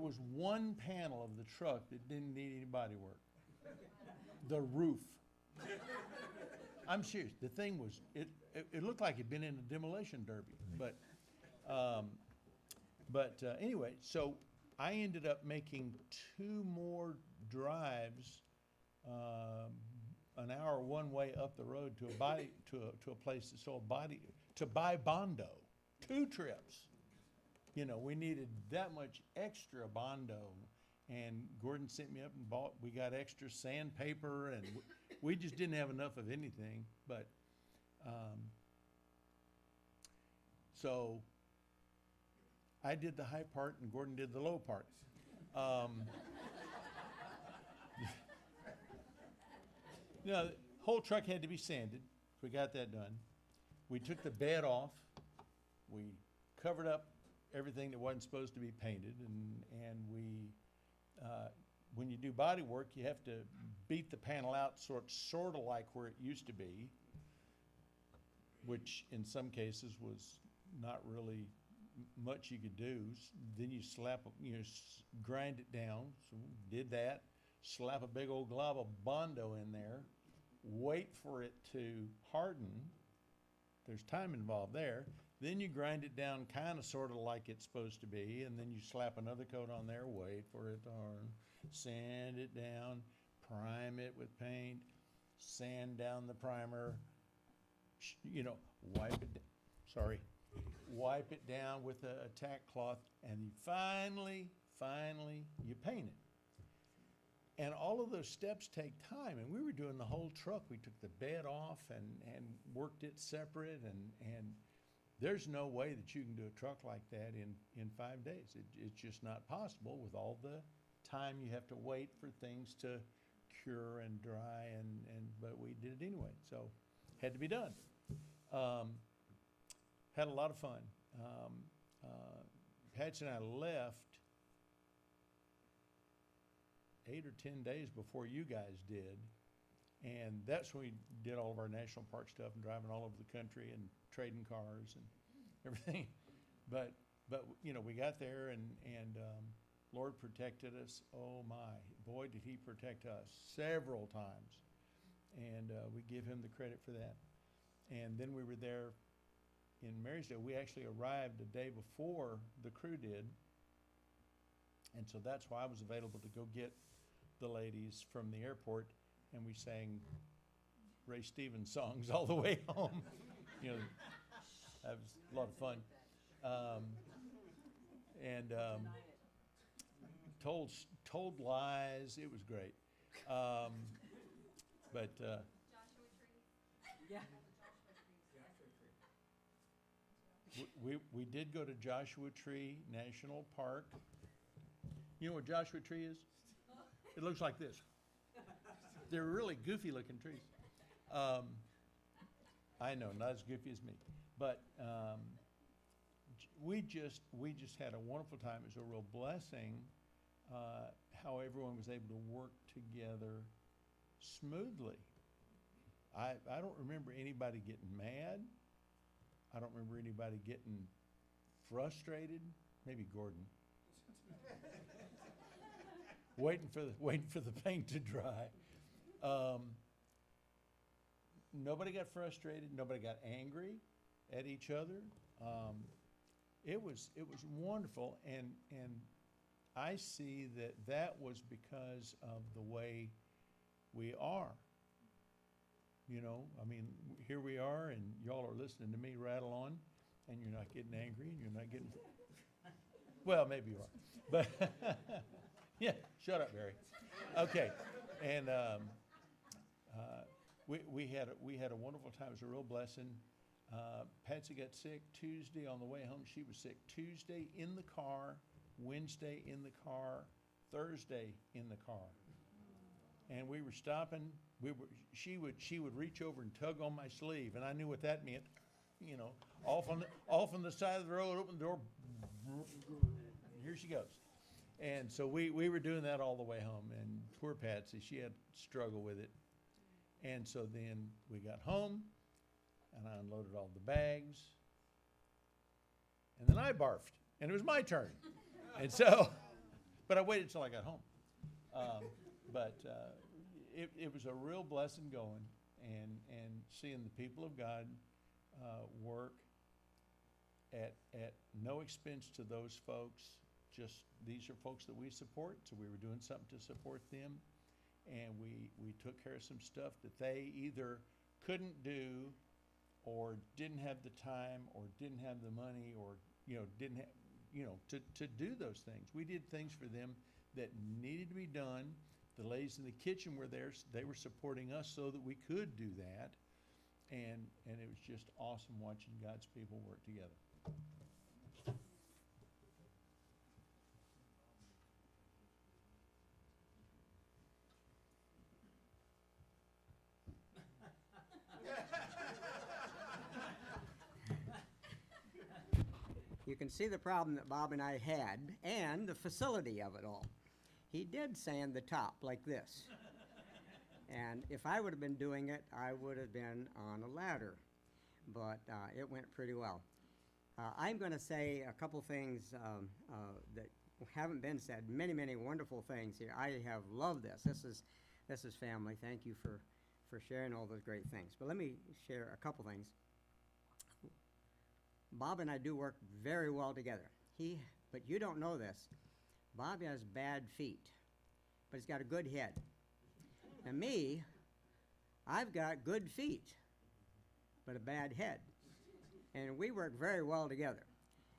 was 1 panel of the truck that didn't need any body work. The roof. I'm serious. The thing was, it looked like it'd been in a demolition derby. But anyway, so I ended up making 2 more drives, an hour one way up the road to a place that sold body, to buy Bondo. 2 trips. You know, we needed that much extra Bondo, And Gordon sent me up and we got extra sandpaper, and we just didn't have enough of anything. But, so I did the high part and Gordon did the low part. The whole truck had to be sanded. We got that done. We took the bed off. We covered up everything that wasn't supposed to be painted, and we, when you do body work, you have to beat the panel out sort of like where it used to be, which in some cases was not really much you could do. Then you grind it down. So we did that. Slap a big old glob of Bondo in there. Wait for it to harden. There's time involved there. Then you grind it down kind of sort of like it's supposed to be, and then you slap another coat on there, wait for it to harden, sand it down, prime it with paint, sand down the primer, wipe it down with a tack cloth, and you finally, you paint it. And all of those steps take time, and we were doing the whole truck. We took the bed off and worked it separate, and there's no way that you can do a truck like that in 5 days. It's just not possible with all the time you have to wait for things to cure and dry, but we did it anyway, so had to be done. Had a lot of fun. Patsy and I left 8 or 10 days before you guys did, and that's when we did all of our national park stuff and driving all over the country and trading cars and everything. But we got there and Lord protected us. Oh my, boy, did he protect us several times, and we give him the credit for that. And then we were there in Marysville. We actually arrived a day before the crew did, and so that's why I was available to go get the ladies from the airport, and we sang Ray Stevens songs all the way home. That was a lot of fun. Told lies. It was great. Yeah. We did go to Joshua Tree National Park. You know what Joshua Tree is? It looks like this. They're really goofy looking trees. I know, not as goofy as me, but we just had a wonderful time. It was a real blessing how everyone was able to work together smoothly. I don't remember anybody getting mad. I don't remember anybody getting frustrated. Maybe Gordon. waiting for the paint to dry. Nobody got frustrated. Nobody got angry at each other. It was wonderful, and I see that was because of the way we are. Here we are, and y'all are listening to me rattle on, and you're not getting angry, and you're not getting. Well, maybe you are, but yeah. Shut up, Barry. Okay, and we had a wonderful time. It was a real blessing. Patsy got sick Tuesday on the way home. She was sick Tuesday in the car, Wednesday in the car, Thursday in the car, and we were stopping. She would reach over and tug on my sleeve, and I knew what that meant. Off on the side of the road, open the door, here she goes. And so we were doing that all the way home, and poor Patsy, she had to struggle with it. And so then we got home, and I unloaded all the bags, and then I barfed, and it was my turn. And so, but I waited till I got home. It was a real blessing going and seeing the people of God work at no expense to those folks. Just these are folks that we support, so we were doing something to support them, and we took care of some stuff that they either couldn't do or didn't have the time or didn't have the money or didn't have to do those things. We did things for them that needed to be done. The ladies in the kitchen were there, they were supporting us so that we could do that. And it was just awesome watching God's people work together. You can see the problem that Bob and I had and the facility of it all. He did sand the top like this. And if I would have been doing it, I would have been on a ladder. But it went pretty well. I'm going to say a couple things that haven't been said. Many, many wonderful things here. I have loved this. This is family. Thank you for sharing all those great things. But let me share a couple things. Bob and I do work very well together. But you don't know this. Bob has bad feet, but he's got a good head. And me, I've got good feet, but a bad head. And we work very well together.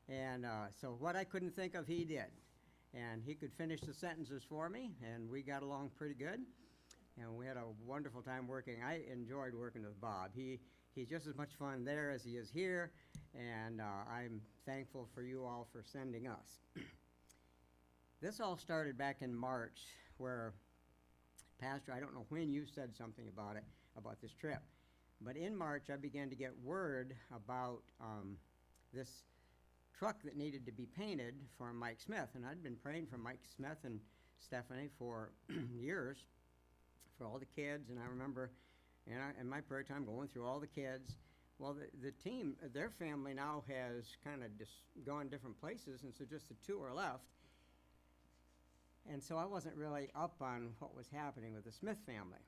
And so what I couldn't think of, he did. And he could finish the sentences for me, and we got along pretty good. And we had a wonderful time working. I enjoyed working with Bob. He's just as much fun there as he is here, and I'm thankful for you all for sending us. This all started back in March, where, Pastor, I don't know when you said something about it, about this trip, but in March I began to get word about this truck that needed to be painted for Mike Smith, and I'd been praying for Mike Smith and Stephanie for years, for all the kids, and I remember in my prayer time going through all the kids. Well, the team, their family now has kind of just gone different places, and so just the two are left. And so I wasn't really up on what was happening with the Smith family.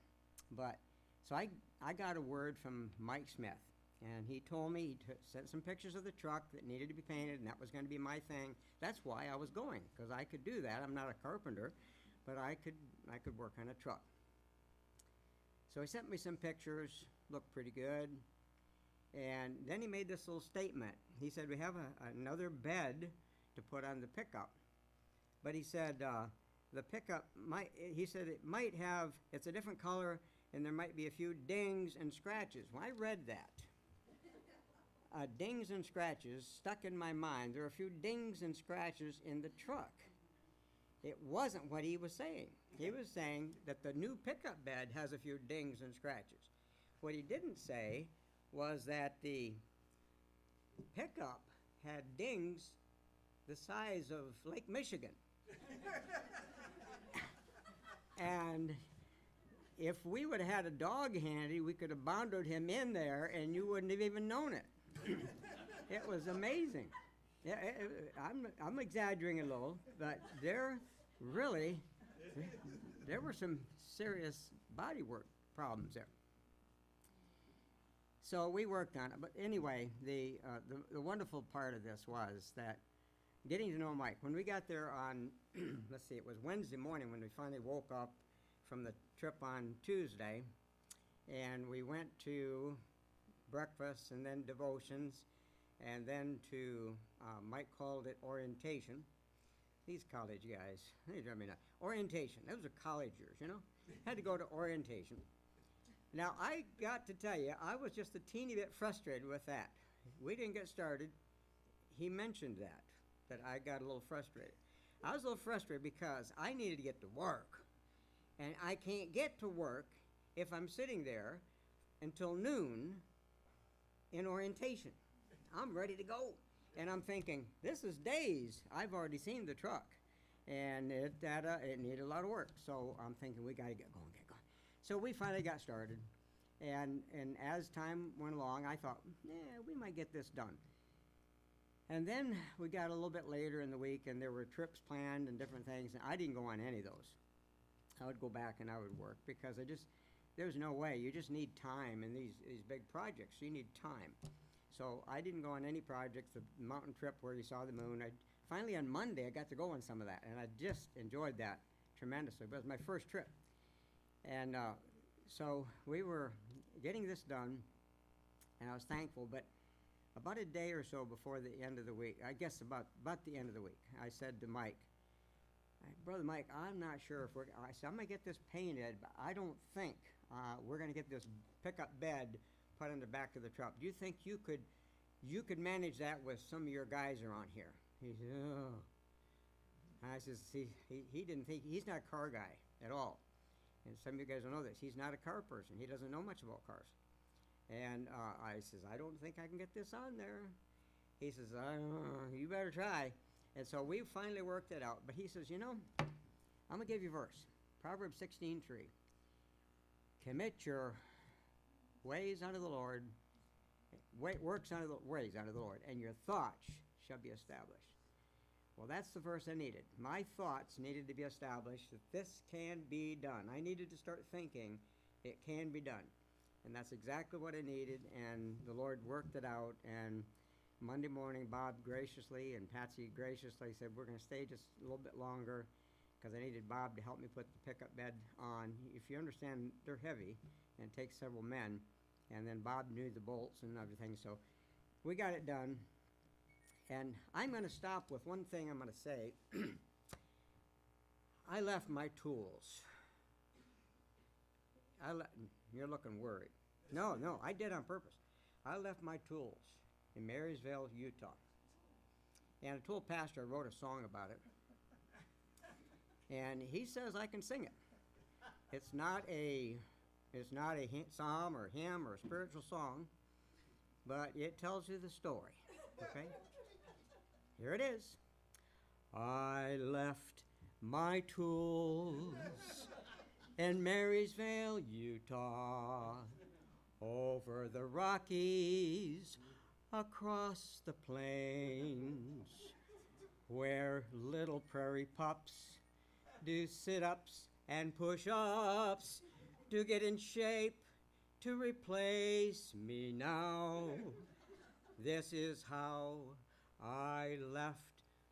But, so I got a word from Mike Smith, and he told me, he sent some pictures of the truck that needed to be painted, and that was going to be my thing. That's why I was going, because I could do that. I'm not a carpenter, but I could work on a truck. So he sent me some pictures, looked pretty good. And then he made this little statement. He said, we have another bed to put on the pickup. But he said, the pickup he said it might have, it's a different color, and there might be a few dings and scratches. When I read that, dings and scratches stuck in my mind. There are a few dings and scratches in the truck. It wasn't what he was saying. He was saying that the new pickup bed has a few dings and scratches. What he didn't say was that the pickup had dings the size of Lake Michigan. And if we would have had a dog handy, we could have bounded him in there and you wouldn't have even known it. It was amazing. Yeah, I'm exaggerating a little, but there were some serious bodywork problems there. So we worked on it. But anyway, the wonderful part of this was that getting to know Mike. When we got there on, let's see, it was Wednesday morning when we finally woke up from the trip on Tuesday, and we went to breakfast and then devotions, and then to, Mike called it orientation. These college guys, they drive me nuts. Orientation, those are college years, you know? Had to go to orientation. Now, I got to tell you, I was just a teeny bit frustrated with that. We didn't get started. He mentioned that I got a little frustrated. I was a little frustrated because I needed to get to work. And I can't get to work if I'm sitting there until noon in orientation. I'm ready to go. And I'm thinking, this is days. I've already seen the truck. And it needed a lot of work. So I'm thinking, we got to get going. So we finally got started. And as time went along, I thought, we might get this done. And then we got a little bit later in the week, and there were trips planned and different things, and I didn't go on any of those. I would go back and I would work because there's no way. You just need time in these big projects. You need time. So I didn't go on any projects. The mountain trip where you saw the moon, finally on Monday I got to go on some of that, and I just enjoyed that tremendously. It was my first trip. And so we were getting this done, and I was thankful, but about a day or so before the end of the week, I guess about the end of the week, I said to Mike, Brother Mike, I'm not sure if I said, I'm gonna get this painted, but I don't think we're gonna get this pickup bed put on the back of the truck. Do you think you could manage that with some of your guys around here? He said, oh. I says, he didn't think, he's not a car guy at all. And some of you guys don't know this. He's not a car person. He doesn't know much about cars. And I says, I don't think I can get this on there. He says, you better try. And so we finally worked it out. But he says, you know, I'm going to give you a verse. Proverbs 16:3. Commit your ways unto the Lord, works unto the ways unto the Lord, and your thoughts shall be established. Well, that's the verse I needed. My thoughts needed to be established that this can be done. I needed to start thinking it can be done. And that's exactly what I needed, and the Lord worked it out. And Monday morning, Bob graciously and Patsy graciously said, we're going to stay just a little bit longer because I needed Bob to help me put the pickup bed on. If you understand, they're heavy and it takes several men. And then Bob knew the bolts and everything, so we got it done. And I'm going to stop with one thing I'm going to say. I left my tools. You're looking worried. No, I did on purpose. I left my tools in Marysville, Utah. And I told Pastor I wrote a song about it. And he says I can sing it. It's not a psalm or hymn or a spiritual song, but it tells you the story. Okay? Here it is. I left my tools in Marysville, Utah, over the Rockies, across the plains, where little prairie pups do sit-ups and push-ups to get in shape to replace me now. This is how I left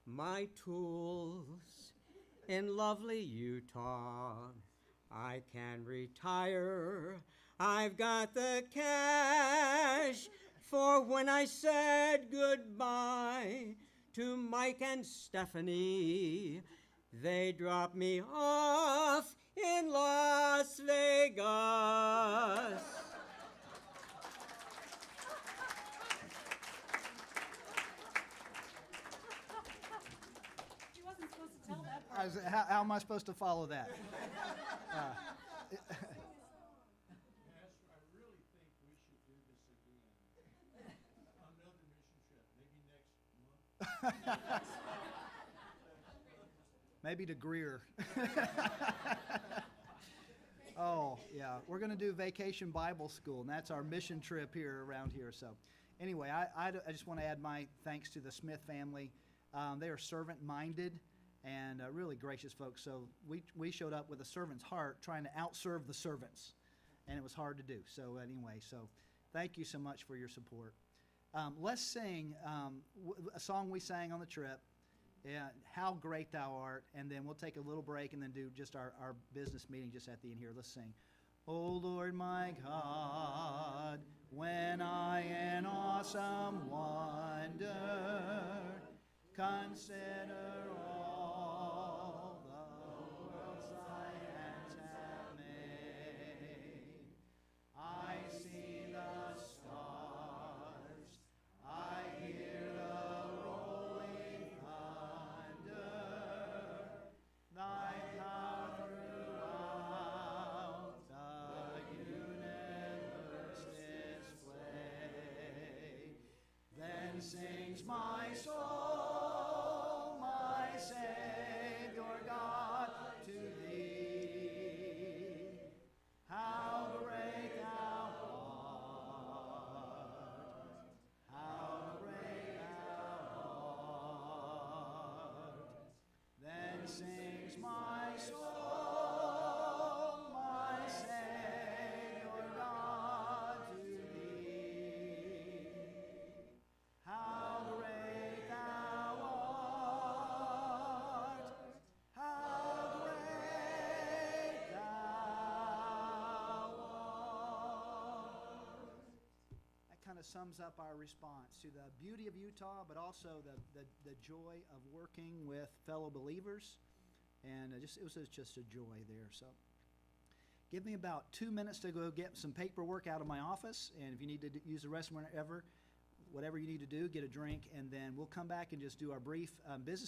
my tools in lovely Utah. I can retire. I've got the cash for when I said goodbye to Mike and Stephanie. They dropped me off in Las Vegas. She wasn't supposed to tell that part. How am I supposed to follow that? Pastor, I really think we should do this again. Another mission trip, maybe next month. Maybe to Greer. Oh, yeah. We're going to do Vacation Bible School, and that's our mission trip here around here. So anyway, I just want to add my thanks to the Smith family. They are servant-minded and really gracious folks. So we showed up with a servant's heart trying to outserve the servants, and it was hard to do. So anyway, so thank you so much for your support. Let's sing a song we sang on the trip. Yeah, How Great Thou Art, and then we'll take a little break and then do just our business meeting just at the end here. Let's sing. O Lord my God, when I in awesome wonder consider all the worlds thy hands have made, I see the stars, I hear the rolling thunder, thy power throughout the universe display. Then sings my soul, my Savior God, to thee. How great thou art, how great thou art. Then sings my soul, my Savior God, to thee. How great thou art, how great thou art. That kind of sums up our response to the beauty of Utah, but also the joy of working with fellow believers And it was just a joy there. So give me about 2 minutes to go get some paperwork out of my office, and if you need to use the restroom whenever, whatever you need to do, get a drink, and then we'll come back and just do our brief business